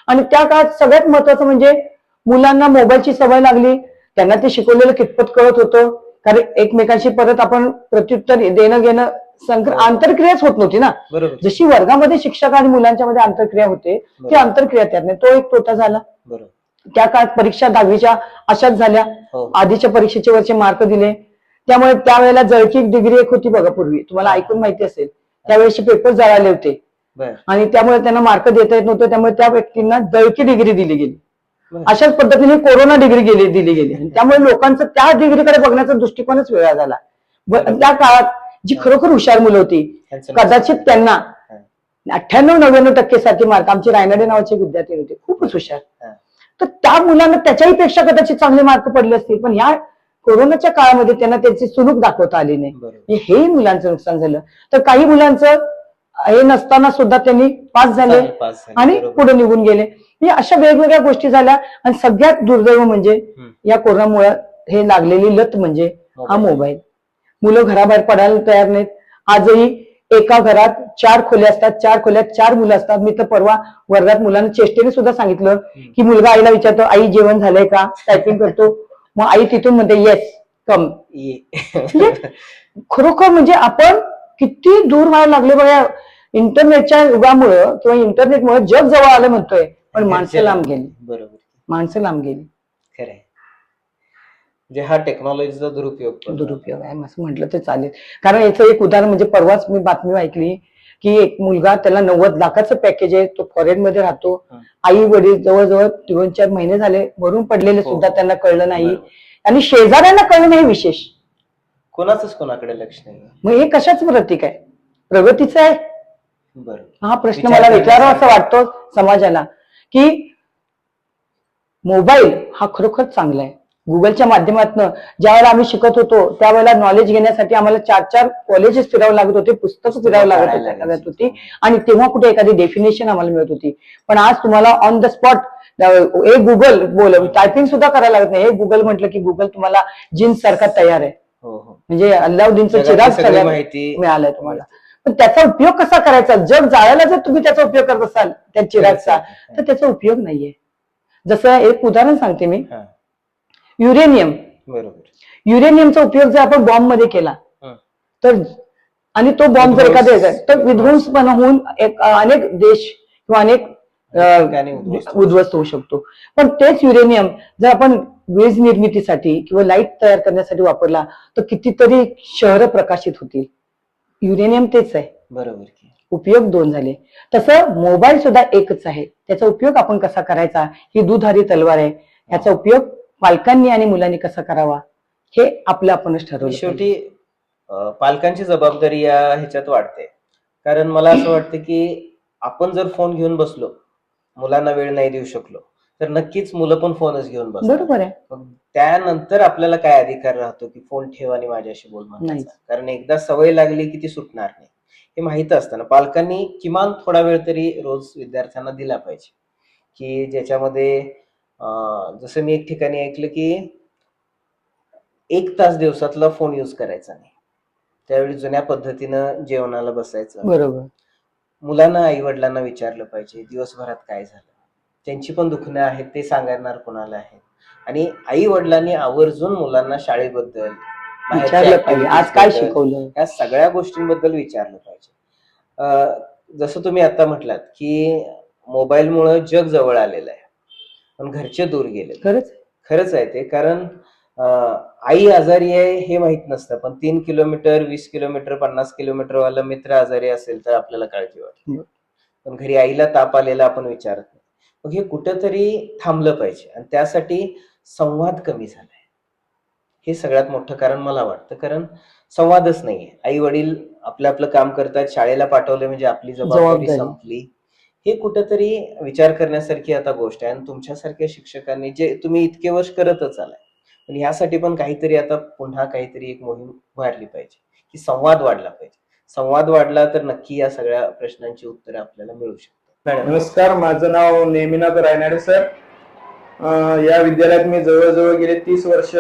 आणि त्या काळात सगळ्यात महत्वाचं म्हणजे मुलांना मोबाईलची सवय लागली. त्यांना ते शिकवलेलं कितपत कळत होतं, कारण एकमेकांशी परत आपण प्रत्युत्तर देणं घेणं आंतरक्रियाच होत नव्हती ना. बरोबर. जशी वर्गामध्ये शिक्षक आणि मुलांच्या मध्ये आंतरक्रिया होते ती बरोबर. आंतरक्रिया त्यात नाही. तो एक तोटा झाला. बरोबर. त्या काळात परीक्षा 10वीच्या अशाच झाल्या. हो. आधीच्या परीक्षेचे वरचे मार्क दिले. त्यामुळे त्यावेळेला जळकी डिग्री एक होती बघा पूर्वी, तुम्हाला ऐकून माहिती असेल. त्यावेळेचे पेपर जळाले होते बरं. आणि त्यामुळे त्यांना मार्क देता येत नव्हते. त्यामुळे त्या व्यक्तींना जळकी डिग्री दिली गेली. बरं. अशाच पद्धतीने कोरोना डिग्री दिली गेली. आणि त्यामुळे लोकांचं त्या डिग्रीकडे बघण्याचा दृष्टिकोनच वेगळा झाला. त्या काळात जी खरोखर हुशार मुलं होती त्यांचं कदाचित त्यांना 98-99% साठी मार्क, आमचे रायनडे नावाचे विद्यार्थी होते खूपच हुशार, तर त्या मुलांना त्याच्याही पेक्षा कदाचित चांगले मार्क पडले असतील. पण ह्या कोरोनाच्या काळामध्ये त्यांना त्यांची चुणूक दाखवता आली नाही. बरोबर. हेही मुलांचं नुकसान झालं. तर काही मुलांचं हे नसताना सुद्धा त्यांनी पास झाले पास झाले. आणि बरोबर. पुढे निघून गेले. म्हणजे अशा वेगवेगळ्या गोष्टी झाल्या. आणि सगळ्यात दुर्दैव म्हणजे या कोरोनामुळे हे लागलेली लत म्हणजे हा मोबाईल. मुलं घराबाहेर पडायला तयार नाहीत. आजही एका घरात 4 खोल्या असतात, 4 खोल्यात 4 मुलं असतात. मी तर परवा वर्गात मुलांना चेष्टेने सुद्धा सांगितलं की मुलगा आईला विचारतो, आई जेवण झालंय का, टायपिंग करतो, मग आई तिथून म्हणते येस कम. खरोखर म्हणजे आपण किती दूर व्हायला लागले बघा इंटरनेटच्या युगामुळं किंवा इंटरनेटमुळे. जग जवळ आलं म्हणतोय पण माणसं लांब गेली, बरोबर, माणसं लांब गेली. खरंय. म्हणजे हा टेक्नॉलॉजीचा दुरुपयोग आहे असं म्हटलं तर चालेल. कारण याचं एक उदाहरण म्हणजे परवाच मी बातमी ऐकली की एक मुलगा, त्याला 90 लाखाचं पॅकेज आहे, तो फॉरेन मध्ये राहतो. आई वडील जवळजवळ 3-4 महिने झाले भरून पडलेले सुद्धा त्यांना कळलं नाही आणि शेजाऱ्यांना कळलं नाही. विशेष कोणाकडे लक्ष नाही. मग हे कशाच प्रतीक आहे? प्रगतीचं आहे? बरोबर. हा प्रश्न मला विचारावा असं वाटतो समाजाला की मोबाईल हा खरोखर चांगला आहे. गुगलच्या माध्यमातून ज्या वेळेला आम्ही शिकत होतो त्यावेळेला नॉलेज घेण्यासाठी आम्हाला 4-4 कॉलेजेस फिरावं लागत होते, पुस्तकं फिरावं लागत होती आणि तेव्हा कुठे एखादी डेफिनेशन आम्हाला मिळत होती. पण आज तुम्हाला ऑन द स्पॉट एक गुगल टायपिंग सुद्धा करायला लागत नाही. एक गुगल म्हटलं की गुगल तुम्हाला जीन्स सारखा तयार आहे. म्हणजे अल्लाउद्दीनचं चिराग सगळ्या माहिती मिळालंय तुम्हाला. पण त्याचा उपयोग कसा करायचा? जग जाळायला जर तुम्ही त्याचा उपयोग करत असाल त्या चिरागचा तर त्याचा उपयोग नाहीये. जसं एक उदाहरण सांगते मी, युरेनियम. युरेनियमचा उपयोग जर आपण बॉम्ब मध्ये केला तर आणि तो बॉम्ब जर एखाद्या तर विध्वंसपणा होऊन अनेक देश किंवा अनेक उद्ध्वस्त होऊ शकतो. पण तेच युरेनियम जर आपण वीज निर्मितीसाठी किंवा लाईट तयार करण्यासाठी वापरला तर कितीतरी शहरं प्रकाशित होतील. युरेनियम तेच आहे. बरोबर. उपयोग 2 झाले. तसं मोबाईल सुद्धा एकच आहे. त्याचा उपयोग आपण कसा करायचा ही दुधारी तलवार आहे. ह्याचा उपयोग पालकांनी आणि मुलांनी कसा करावा हे आपलं आपणच ठरवलं. शेवटी पालकांची जबाबदारी या ह्याच्यात वाढते. कारण मला असं वाटतं की आपण जर फोन घेऊन बसलो, मुलांना वेळ नाही देऊ शकलो तर नक्कीच मुलं पण फोनच घेऊन बसतात. बरोबर आहे. त्यानंतर आपल्याला काय अधिकार राहतो की फोन ठेव आणि माझ्याशी बोल म्हणायचा. कारण एकदा सवय लागली की ती सुटणार नाही हे माहित असताना पालकांनी किमान थोडा वेळ तरी रोज विद्यार्थ्यांना दिला पाहिजे की ज्याच्यामध्ये जसं मी एक ठिकाणी ऐकलं की 1 तास दिवसातला फोन युज करायचा नाही. त्यावेळी जुन्या पद्धतीनं जेवणाला बसायचं. बरोबर. मुलांना आई वडिलांना विचारलं पाहिजे दिवसभरात काय झालं, त्यांची पण दुखणं आहेत ते सांगणार कोणाला आहेत. आणि आई वडिलांनी आवर्जून मुलांना शाळेबद्दल विचारलं पाहिजे आज काय शिकवलं, या सगळ्या गोष्टींबद्दल विचारलं पाहिजे. जसं तुम्ही आता म्हटलात की मोबाईलमुळे जग जवळ आलेलं आहे पण घरचे दूर गेले. खरंच आहे ते. कारण आई आजारी आहे हे माहित नसतं पण 3 किलोमीटर 20 किलोमीटर 50 किलोमीटर वाला मित्र आजारी असेल तर आपल्याला काळजी वाटते. पण घरी आईला ताप आलेला आपण विचारत नाही. मग हे कुठंतरी थांबलं पाहिजे आणि त्यासाठी संवाद कमी झालाय हे सगळ्यात मोठं कारण मला वाटतं. कारण संवादच नाहीये. आई वडील आपलं आपलं काम करतात, शाळेला पाठवलं म्हणजे आपली जबाबदारी संपली. हे कुठंतरी विचार करण्यासारखी आता गोष्ट आहे. आणि तुमच्यासारख्या शिक्षकांनी जे तुम्ही इतके वर्ष करतच आलाय पण ह्यासाठी पण काहीतरी आता पुन्हा काहीतरी एक मोहीम उभारली पाहिजे की संवाद वाढला पाहिजे. संवाद वाढला तर नक्की या सगळ्या प्रश्नांची उत्तरं आपल्याला मिळू शकतात. नमस्कार, माझं नाव नेमिनाथ रायनाडे सर. या विद्यालयात मी जवळजवळ गेले 30 वर्ष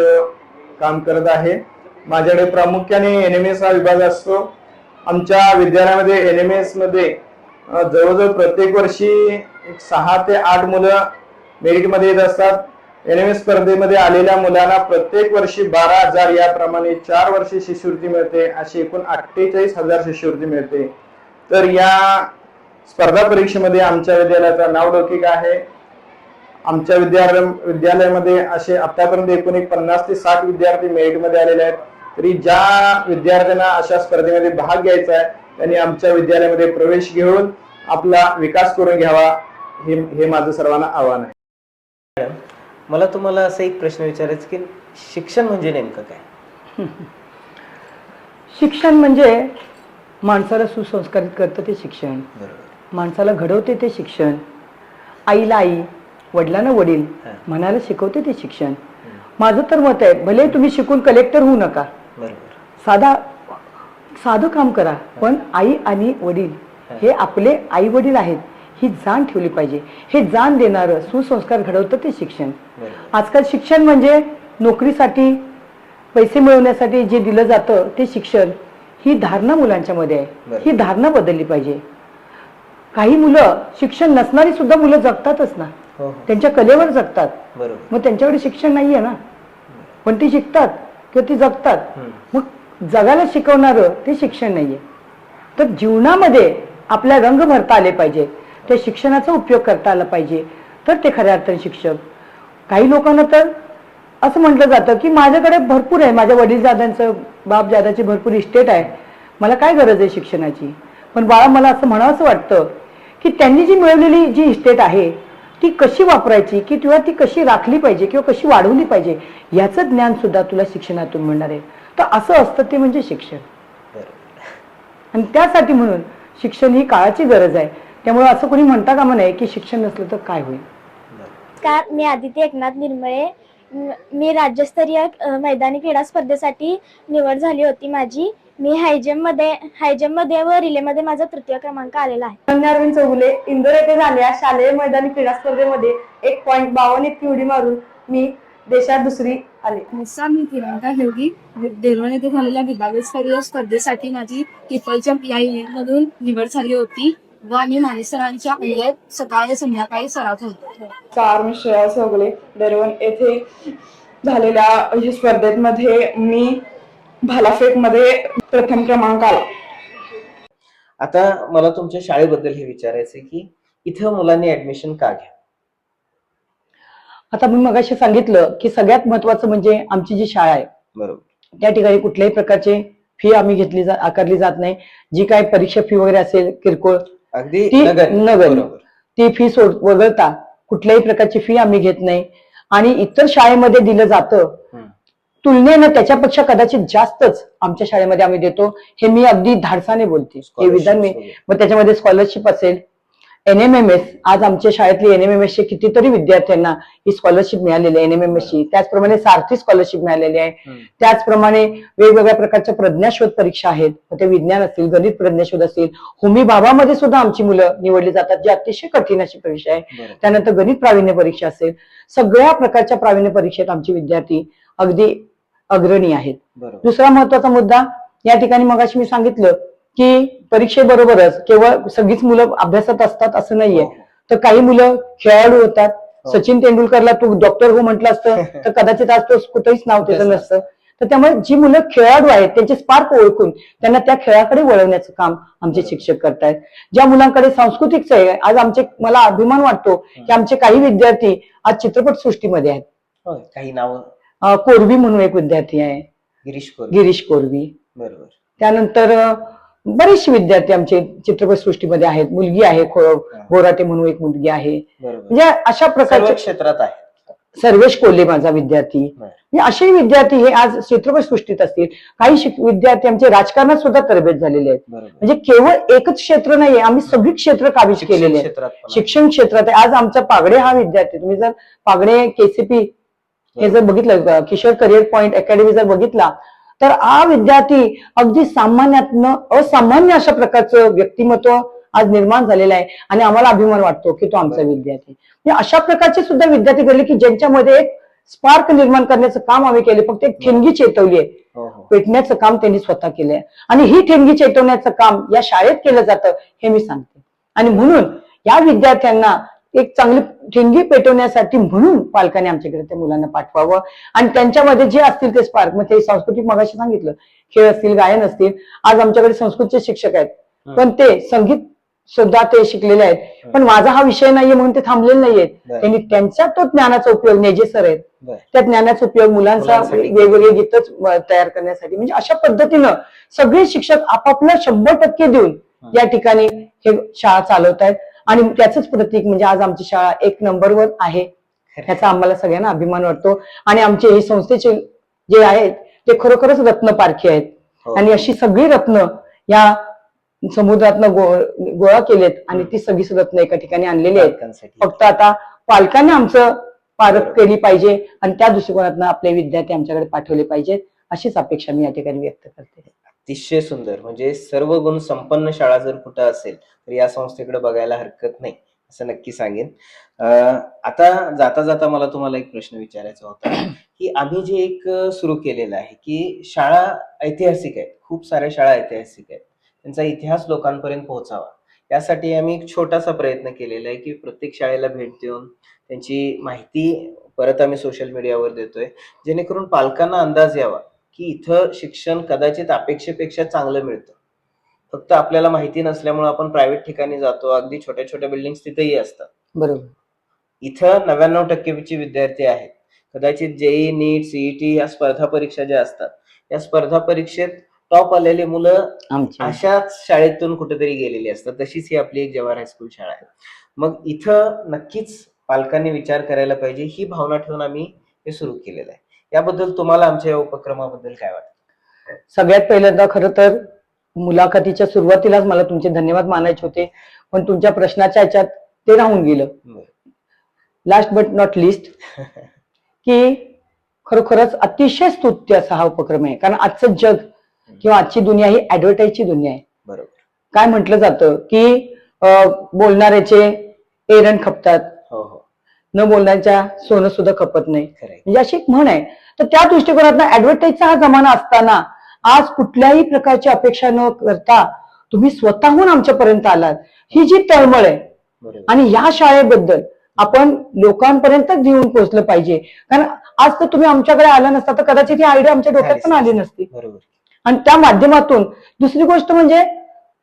काम करत आहे. माझ्याकडे प्रामुख्याने NMS हा विभाग असतो. आमच्या विद्यालयामध्ये NMS मध्ये जवळजवळ प्रत्येक वर्षी 6 ते 8 मुलं मेरिटमध्ये येत असतात. NMS स्पर्धेमध्ये आलेल्या मुलांना प्रत्येक वर्षी 12,000 याप्रमाणे 4 वर्षे शिष्यवृत्ती मिळते. अशी एकूण 48,000 शिष्यवृत्ती मिळते. तर या स्पर्धा परीक्षेमध्ये आमच्या विद्यालयाचा नावलौकिक आहे. आमच्या विद्यालयामध्ये असे आतापर्यंत एकूण 50 ते 60 विद्यार्थी मेरिटमध्ये आलेले आहेत. तरी ज्या विद्यार्थ्यांना अशा स्पर्धेमध्ये भाग घ्यायचा आहे त्यांनी आमच्या विद्यालयामध्ये प्रवेश घेऊन आपला विकास करून घ्यावा हे माझं सर्वांना आव्हान आहे. मला तुम्हाला असं एक प्रश्न विचारायचा की शिक्षण म्हणजे नेमकं काय? शिक्षण म्हणजे माणसाला सुसंस्कारित करतं ते शिक्षण. माणसाला घडवते ते शिक्षण. आईला आई, वडिलांना वडील म्हणायला शिकवते ते शिक्षण. माझं तर मत आहे भले तुम्ही शिकून कलेक्टर होऊ नका, साधं काम करा पण आई आणि वडील हे आपले आई वडील आहेत ही जाण ठेवली पाहिजे. हे जाण देणारं सुसंस्कार घडवतं ते शिक्षण. आजकाल शिक्षण म्हणजे नोकरीसाठी पैसे मिळवण्यासाठी जे दिलं जातं ते शिक्षण ही धारणा मुलांच्या मध्ये आहे. बरोबर. ही धारणा बदलली पाहिजे. काही मुलं शिक्षण नसणारी सुद्धा मुलं जगतातच ना, हो हो त्यांच्या कलेवर जगतात. बरोबर. मग त्यांच्याकडे शिक्षण नाहीये ना, पण ती शिकतात किंवा ती जगतात. हम्म. मग जगायला शिकवणारं ते शिक्षण नाहीये. तर जीवनामध्ये आपल्या रंग भरता आले पाहिजे, त्या शिक्षणाचा उपयोग करता आला पाहिजे, तर ते खऱ्या अर्थाने शिक्षक. काही लोकांना तर असं म्हटलं जातं की माझ्याकडे भरपूर आहे, माझ्या वडीलजाद्यांचं बापजादाची भरपूर इस्टेट आहे, मला काय गरज आहे शिक्षणाची. पण बाळा, मला असं म्हणावंसं वाटतं की त्यांनी जी मिळवलेली जी इस्टेट आहे ती कशी वापरायची किंवा ती कशी राखली पाहिजे किंवा कशी वाढवली पाहिजे याचं ज्ञान सुद्धा तुला शिक्षणातून मिळणार आहे. तर असं असतं ते म्हणजे शिक्षण. आणि त्यासाठी म्हणून शिक्षण ही काळाची गरज आहे. त्यामुळे असं कोणी म्हणता कामा नये की शिक्षण नसलं तर काय होईल. नमस्कार, मी आदिती एकनाथ निर्मळे. मी राज्यस्तरीय मैदानी क्रीडा स्पर्धेसाठी निवड झाली होती माझी. मी हायजम्पमध्ये व रिलेमध्ये माझा तृतीय क्रमांक आलेला आहे. अरविंद चौगुले इंदोर येथे झालेल्या शालेय मैदानी क्रीडा स्पर्धेमध्ये 1.52 उडी मारून मी देशात दुसरी आले. मी प्रियंका हेवगी देरवण येथे झालेल्या विभागस्तरीय स्पर्धेसाठी माझी ट्रिपल जम्प या इव्हेंटमधून निवड झाली होती व आम्ही मानेसरांच्या अंगेत सकाळी संध्याकाळी सराव होतो. मी श्रेया चौगुले देरवण येथे झालेल्या स्पर्धेमध्ये मी भालाफेक मध्ये प्रथम क्रमांक आला. आता मला तुमच्या शाळेबद्दल हे विचारायचं की इथं मुलांनी ऍडमिशन का घ्या. आता मी मगाशी सांगितलं की सगळ्यात महत्वाचं म्हणजे आमची जी शाळा आहे बरोबर. त्या ठिकाणी कुठल्याही प्रकारचे फी आम्ही आकारली जात नाही. जी काय परीक्षा फी वगैरे असेल किरकोळ अगदी ती नगण्य. नगण्य. बरोबर. ती फी वगळता कुठल्याही प्रकारची फी आम्ही घेत नाही. आणि इतर शाळेमध्ये दिलं जातं तुलनेनं त्याच्यापेक्षा कदाचित जास्तच आमच्या शाळेमध्ये आम्ही देतो. हे मी अगदी धाडसाने बोलते. हे विधान मी मग त्याच्यामध्ये स्कॉलरशिप असेल, NMMS. आज आमच्या शाळेतली NMMS चे कितीतरी विद्यार्थ्यांना ही स्कॉलरशिप मिळालेली आहे NMMS ची. त्याचप्रमाणे सारथी स्कॉलरशिप मिळालेली आहे. त्याचप्रमाणे वेगवेगळ्या प्रकारच्या प्रज्ञाशोध परीक्षा आहेत. ते विज्ञान असतील, गणित प्रज्ञाशोध असतील. होमी बाबामध्ये सुद्धा आमची मुलं निवडली जातात, जी अतिशय कठीण अशी परीक्षा आहे. त्यानंतर गणित प्रावीण्य परीक्षा असेल. सगळ्या प्रकारच्या प्रावीण्य परीक्षेत आमचे विद्यार्थी अगदी अग्रणी आहेत. दुसरा महत्वाचा मुद्दा या ठिकाणी मगाशी मी सांगितलं की परीक्षेबरोबरच केवळ सगळीच मुलं अभ्यासात असतात असं नाहीये. तर काही मुलं खेळाडू होतात. सचिन तेंडुलकरला तू डॉक्टर हो म्हटलं असतं तर कदाचित आज तो कुठेच नाव त्याचं नसतं. तर त्यामुळे जी मुलं खेळाडू आहेत त्यांचे स्पार्क ओळखून त्यांना त्या खेळाकडे वळवण्याचं काम आमचे शिक्षक करतायत. ज्या मुलांकडे सांस्कृतिकचं आहे, आज मला अभिमान वाटतो की आमचे काही विद्यार्थी आज चित्रपट सृष्टीमध्ये आहेत. काही नाव कोरवी म्हणून एक विद्यार्थी आहे, गिरीश कोरवी. बरोबर. त्यानंतर बरेचसे विद्यार्थी आमचे चित्रपट सृष्टीमध्ये आहेत. मुलगी आहे गोराटे म्हणून एक मुलगी आहे. म्हणजे अशा प्रकारच्या क्षेत्रात आहे. सर्वेश कोल्हे माझा विद्यार्थी. म्हणजे असे विद्यार्थी हे आज चित्रपट सृष्टीत असतील. काही विद्यार्थी आमचे राजकारणात सुद्धा तरबेज झालेले आहेत. म्हणजे केवळ एकच क्षेत्र नाहीये, आम्ही सगळी क्षेत्र काबीज केलेले आहेत. शिक्षण क्षेत्रात आज आमचा पागडे हा विद्यार्थी, तुम्ही जर पागडे KCP हे जर बघितलं, किशोर करिअर पॉइंट अकॅडमी जर बघितला तर हा विद्यार्थी अगदी सामान्यातनं असामान्य अशा प्रकारचं व्यक्तिमत्व आज निर्माण झालेला आहे. आणि आम्हाला अभिमान वाटतो की तो आमचा विद्यार्थी. अशा प्रकारचे सुद्धा विद्यार्थी घडले की ज्यांच्यामध्ये एक स्पार्क निर्माण करण्याचं काम आम्ही केले. फक्त एक ठिणगी चेतवली आहे, पेटण्याचं काम त्यांनी स्वतः केलंय. आणि ही ठिणगी चेतवण्याचं काम या शाळेत केलं जातं हे मी सांगते. आणि म्हणून या विद्यार्थ्यांना एक चांगली ठिणगी पेटवण्यासाठी म्हणून पालकांनी आमच्याकडे त्या मुलांना पाठवावं. आणि त्यांच्यामध्ये जे असतील ते स्पार्क, मग ते सांस्कृतिक मगाशी सांगितलं, खेळ असतील, गायन असतील. आज आमच्याकडे संस्कृतचे शिक्षक आहेत, पण ते संगीत सुद्धा ते शिकलेले आहेत. पण माझा हा विषय नाहीये म्हणून ते थांबलेले नाहीयेत. त्यांनी त्यांच्या तो ज्ञानाचा उपयोग, नेजे सर आहेत, त्या ज्ञानाचा उपयोग मुलांचा वेगवेगळे गीतच तयार करण्यासाठी, म्हणजे अशा पद्धतीनं सगळे शिक्षक आपापला 100% देऊन या ठिकाणी हे शाळा चालवत आहेत. आणि त्याच प्रतीक म्हणजे आज आमची शाळा 1 नंबरवर आहे, ह्याचा आम्हाला सगळ्यांना अभिमान वाटतो. आणि आमचे हे संस्थेचे जे आहेत ते खरोखरच रत्न पारखी आहेत. आणि अशी सगळी रत्न या समुद्रातनं गोळा केलेत आणि ती सगळी रत्न एका ठिकाणी आणलेली आहेत. फक्त आता पालकांनी आमचं पारख केली पाहिजे आणि त्या दृष्टिकोनातनं आपले विद्यार्थी आमच्याकडे पाठवले पाहिजेत, अशीच अपेक्षा मी या ठिकाणी व्यक्त करते. अतिशय सुंदर. म्हणजे सर्व गुण संपन्न शाळा जर कुठं असेल तर या संस्थेकडे बघायला हरकत नाही. असं नक्की सांगेन. आता जाता जाता मला तुम्हाला एक प्रश्न विचारायचा होता की आम्ही जे एक सुरू केलेलं आहे की शाळा ऐतिहासिक आहेत, खूप साऱ्या शाळा ऐतिहासिक आहेत, त्यांचा इतिहास लोकांपर्यंत पोहोचावा यासाठी आम्ही एक छोटासा प्रयत्न केलेला आहे की प्रत्येक शाळेला भेट देऊन त्यांची माहिती परत आम्ही सोशल मीडियावर देतोय, जेणेकरून पालकांना अंदाज यावा की इथं शिक्षण कदाचित अपेक्षेपेक्षा चांगलं मिळतं. फक्त आपल्याला माहिती नसल्यामुळे आपण प्रायव्हेट ठिकाणी जातो, अगदी छोट्या छोट्या बिल्डिंग्स तिथेही असतात. बरोबर. इथं 99% विद्यार्थी आहेत. कदाचित जेई, नीट, सीईटी या स्पर्धा परीक्षा ज्या असतात, या स्पर्धा परीक्षेत टॉप आलेली मुलं आमच्या अशाच शाळेतून कुठेतरी गेलेली असतात. तशीच ही आपली एक जवाहर हायस्कूल शाळा आहे. मग इथं नक्कीच पालकांनी विचार करायला पाहिजे, ही भावना ठेवून आम्ही हे सुरू केलेलं आहे. याबद्दल तुम्हाला आमच्या या उपक्रमाबद्दल काय वाटतं? सगळ्यात पहिल्यांदा खरं तर मुलाखतीच्या सुरुवातीलाच मला तुमचे धन्यवाद मानायचे होते, पण तुमच्या प्रश्नाच्या ह्याच्यात ते राहून गेलं. लास्ट बट नॉट लिस्ट की खरोखरच अतिशय स्तुत्य असा हा उपक्रम आहे. कारण आजचं जग किंवा आजची दुनिया ही ऍडव्हर्टाईजची दुनिया आहे. बरोबर. काय म्हटलं जातं की बोलणाऱ्याचे एरण खपतात, हो हो, न बोलण्याच्या सोनं सुद्धा खपत नाही, खरंय. म्हणजे अशी एक म्हण आहे. तर त्या दृष्टिकोनातून ऍडव्हर्टाईजचा हा जमाना असताना आज कुठल्याही प्रकारची अपेक्षा न करता तुम्ही स्वतःहून आमच्यापर्यंत आलात, ही जी तळमळ आहे बरोबर. आणि या शाळेबद्दल आपण लोकांपर्यंत घेऊन पोहोचलं पाहिजे. कारण आज तर तुम्ही आमच्याकडे आला नसता तर कदाचित ही आयडिया आमच्या डोक्यात पण आली नसती. बरोबर. आणि त्या माध्यमातून दुसरी गोष्ट म्हणजे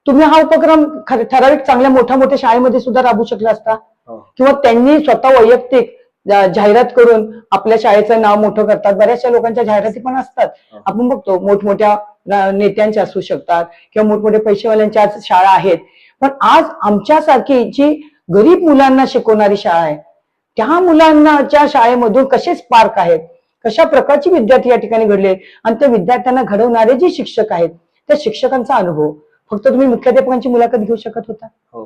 तुम्ही हा उपक्रम ठराविक चांगल्या मोठ्या शाळेमध्ये सुद्धा राबवू शकला असता, हो. किंवा त्यांनी स्वतः वैयक्तिक जाहिरात करून आपल्या शाळेचं नाव मोठं करतात. बऱ्याचशा लोकांच्या जाहिराती पण असतात, आपण बघतो मोठमोठ्या नेत्यांच्या असू शकतात किंवा मोठमोठ्या पैसेवाल्यांच्या शाळा आहेत. पण आज आमच्यासारखी जी गरीब मुलांना शिकवणारी शाळा आहे, त्या मुलांच्या शाळेमधून कसे स्पार्क आहेत, कशा प्रकारची विद्यार्थी या ठिकाणी घडले आणि त्या विद्यार्थ्यांना घडवणारे जे शिक्षक आहेत त्या शिक्षकांचा अनुभव फक्त तुम्ही मुख्याध्यापकांची मुलाखत घेऊ शकत होता, हो,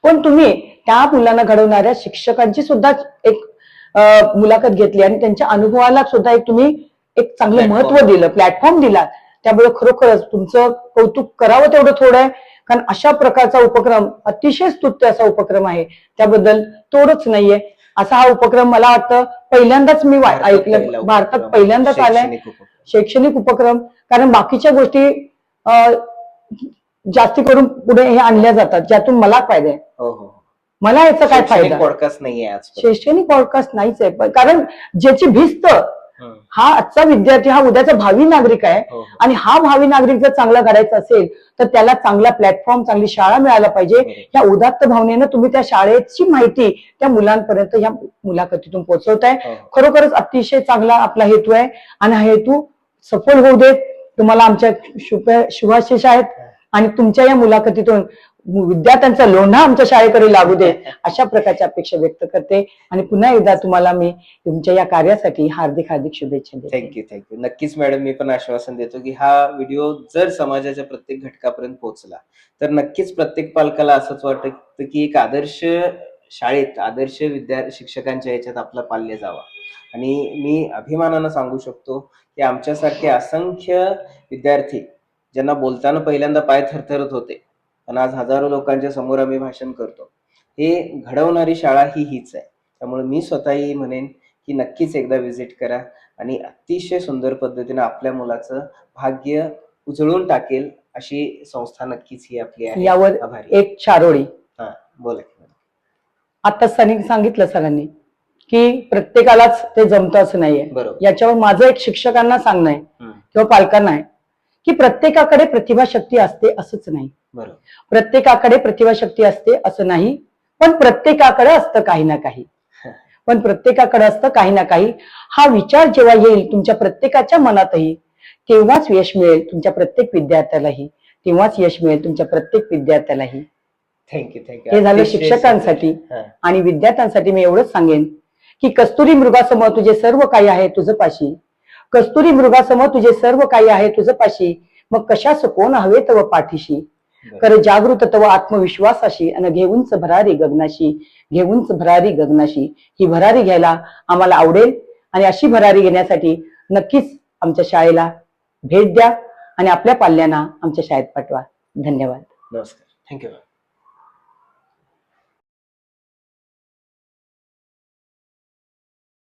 पण तुम्ही त्या मुलांना घडवणाऱ्या शिक्षकांची सुद्धा एक मुलाखत घेतली आणि त्यांच्या अनुभवाला सुद्धा एक तुम्ही एक चांगलं महत्व दिलं, प्लॅटफॉर्म दिला. त्यामुळे खरोखरच तुमचं कौतुक करावं तेवढं थोडं आहे. कारण अशा प्रकारचा उपक्रम अतिशय स्तुत्य असा उपक्रम आहे, त्याबद्दल तोडच नाहीये. असा हा उपक्रम मला वाटतं पहिल्यांदाच मी ऐकलं, भारतात पहिल्यांदाच आलाय शैक्षणिक उपक्रम. कारण बाकीच्या गोष्टी जास्ती करून पुढे हे आणल्या जातात ज्यातून मला फायदा आहे. हो हो, मला याचा काय फायदा? पॉडकास्ट नाहीये आज. शैक्षणिक पॉडकास्ट नाहीच आहे, कारण ज्याची भिस्त हा आजचा विद्यार्थी हा उद्याचा भावी नागरिक आहे. हो, हो. आणि हा भावी नागरिक जर चांगला घडायचा असेल तर त्याला चांगला प्लॅटफॉर्म, चांगली शाळा मिळायला पाहिजे. या उदात्त भावनेनं तुम्ही त्या शाळेची माहिती त्या मुलांपर्यंत या मुलाखतीतून पोहोचवताय. खरोखरच अतिशय चांगला आपला हेतू आहे आणि हा हेतू सफल होऊ देत. तुम्हाला आमच्या शुभाशिष आहेत आणि तुमच्या या मुलाखतीतून विद्यार्थ्यांचा लोंढा आमच्या शाळेकडे लागू दे अशा प्रकारची अपेक्षा व्यक्त करते. आणि पुन्हा एकदा तुम्हाला मी तुमच्या या कार्यासाठी हार्दिक शुभेच्छा देते. थँक्यू. नक्कीच मॅडम, मी पण आश्वासन देतो की हा व्हिडिओ जर समाजाच्या प्रत्येक घटकापर्यंत पोहोचला तर नक्कीच प्रत्येक पालकाला असंच वाटतं की एक आदर्श शाळेत आदर्श शिक्षकांच्या याच्यात आपला पाल्य जावा. आणि मी अभिमानानं सांगू शकतो की आमच्यासारखे असंख्य विद्यार्थी ज्यांना बोलताना पहिल्यांदा पाय थरथरत होते, पण आज हजारो लोकांच्या समोर आम्ही भाषण करतो, हे घडवणारी शाळा हीच आहे. त्यामुळे मी स्वतःही म्हणेन की नक्कीच एकदा व्हिजिट करा आणि अतिशय सुंदर पद्धतीने आपल्या मुलाचं भाग्य उजळून टाकेल अशी संस्था नक्कीच ही आपली आहे. यावर आभारी. एक चारोळी. हा, बोला. आता सांगितलं सरांनी की प्रत्येकालाच ते जमतं असं नाहीये. बरोबर. याच्यावर माझं एक शिक्षकांना सांगणं आहे किंवा पालकांना आहे की प्रत्येकाकडे प्रतिभाशक्ती असते असंच नाही. बरोबर. प्रत्येकाकडे प्रतिभाशक्ती असते असं नाही, पण प्रत्येकाकडे असतं काही ना काही. पण प्रत्येकाकडे असतं काही ना काही. हा विचार जेव्हा येईल तुमच्या प्रत्येकाच्या मनातही, तेव्हाच यश मिळेल तुमच्या प्रत्येक विद्यार्थ्यालाही, तेव्हाच यश मिळेल तुमच्या प्रत्येक विद्यार्थ्यालाही. थँक्यू. हे झालं शिक्षकांसाठी. आणि विद्यार्थ्यांसाठी मी एवढंच सांगेन की कस्तुरी मृगासमोर तुझे सर्व काही आहे तुझं पाशी, कस्तुरी मृगासमोर तुझे सर्व काही आहे तुझं पाशी, मग कशास कोण हवे तव पाठीशी, कर जागृत तव आत्मविश्वासाशी आणि घेऊनच भरारी गगनाशी, घेऊनच भरारी गगनाशी. ही भरारी घ्यायला आम्हाला आवडेल आणि अशी भरारी घेण्यासाठी नक्कीच आमच्या शाळेला भेट द्या आणि आपल्या पाल्यांना आमच्या शाळेत पाठवा. धन्यवाद. नमस्कार. थँक्यू.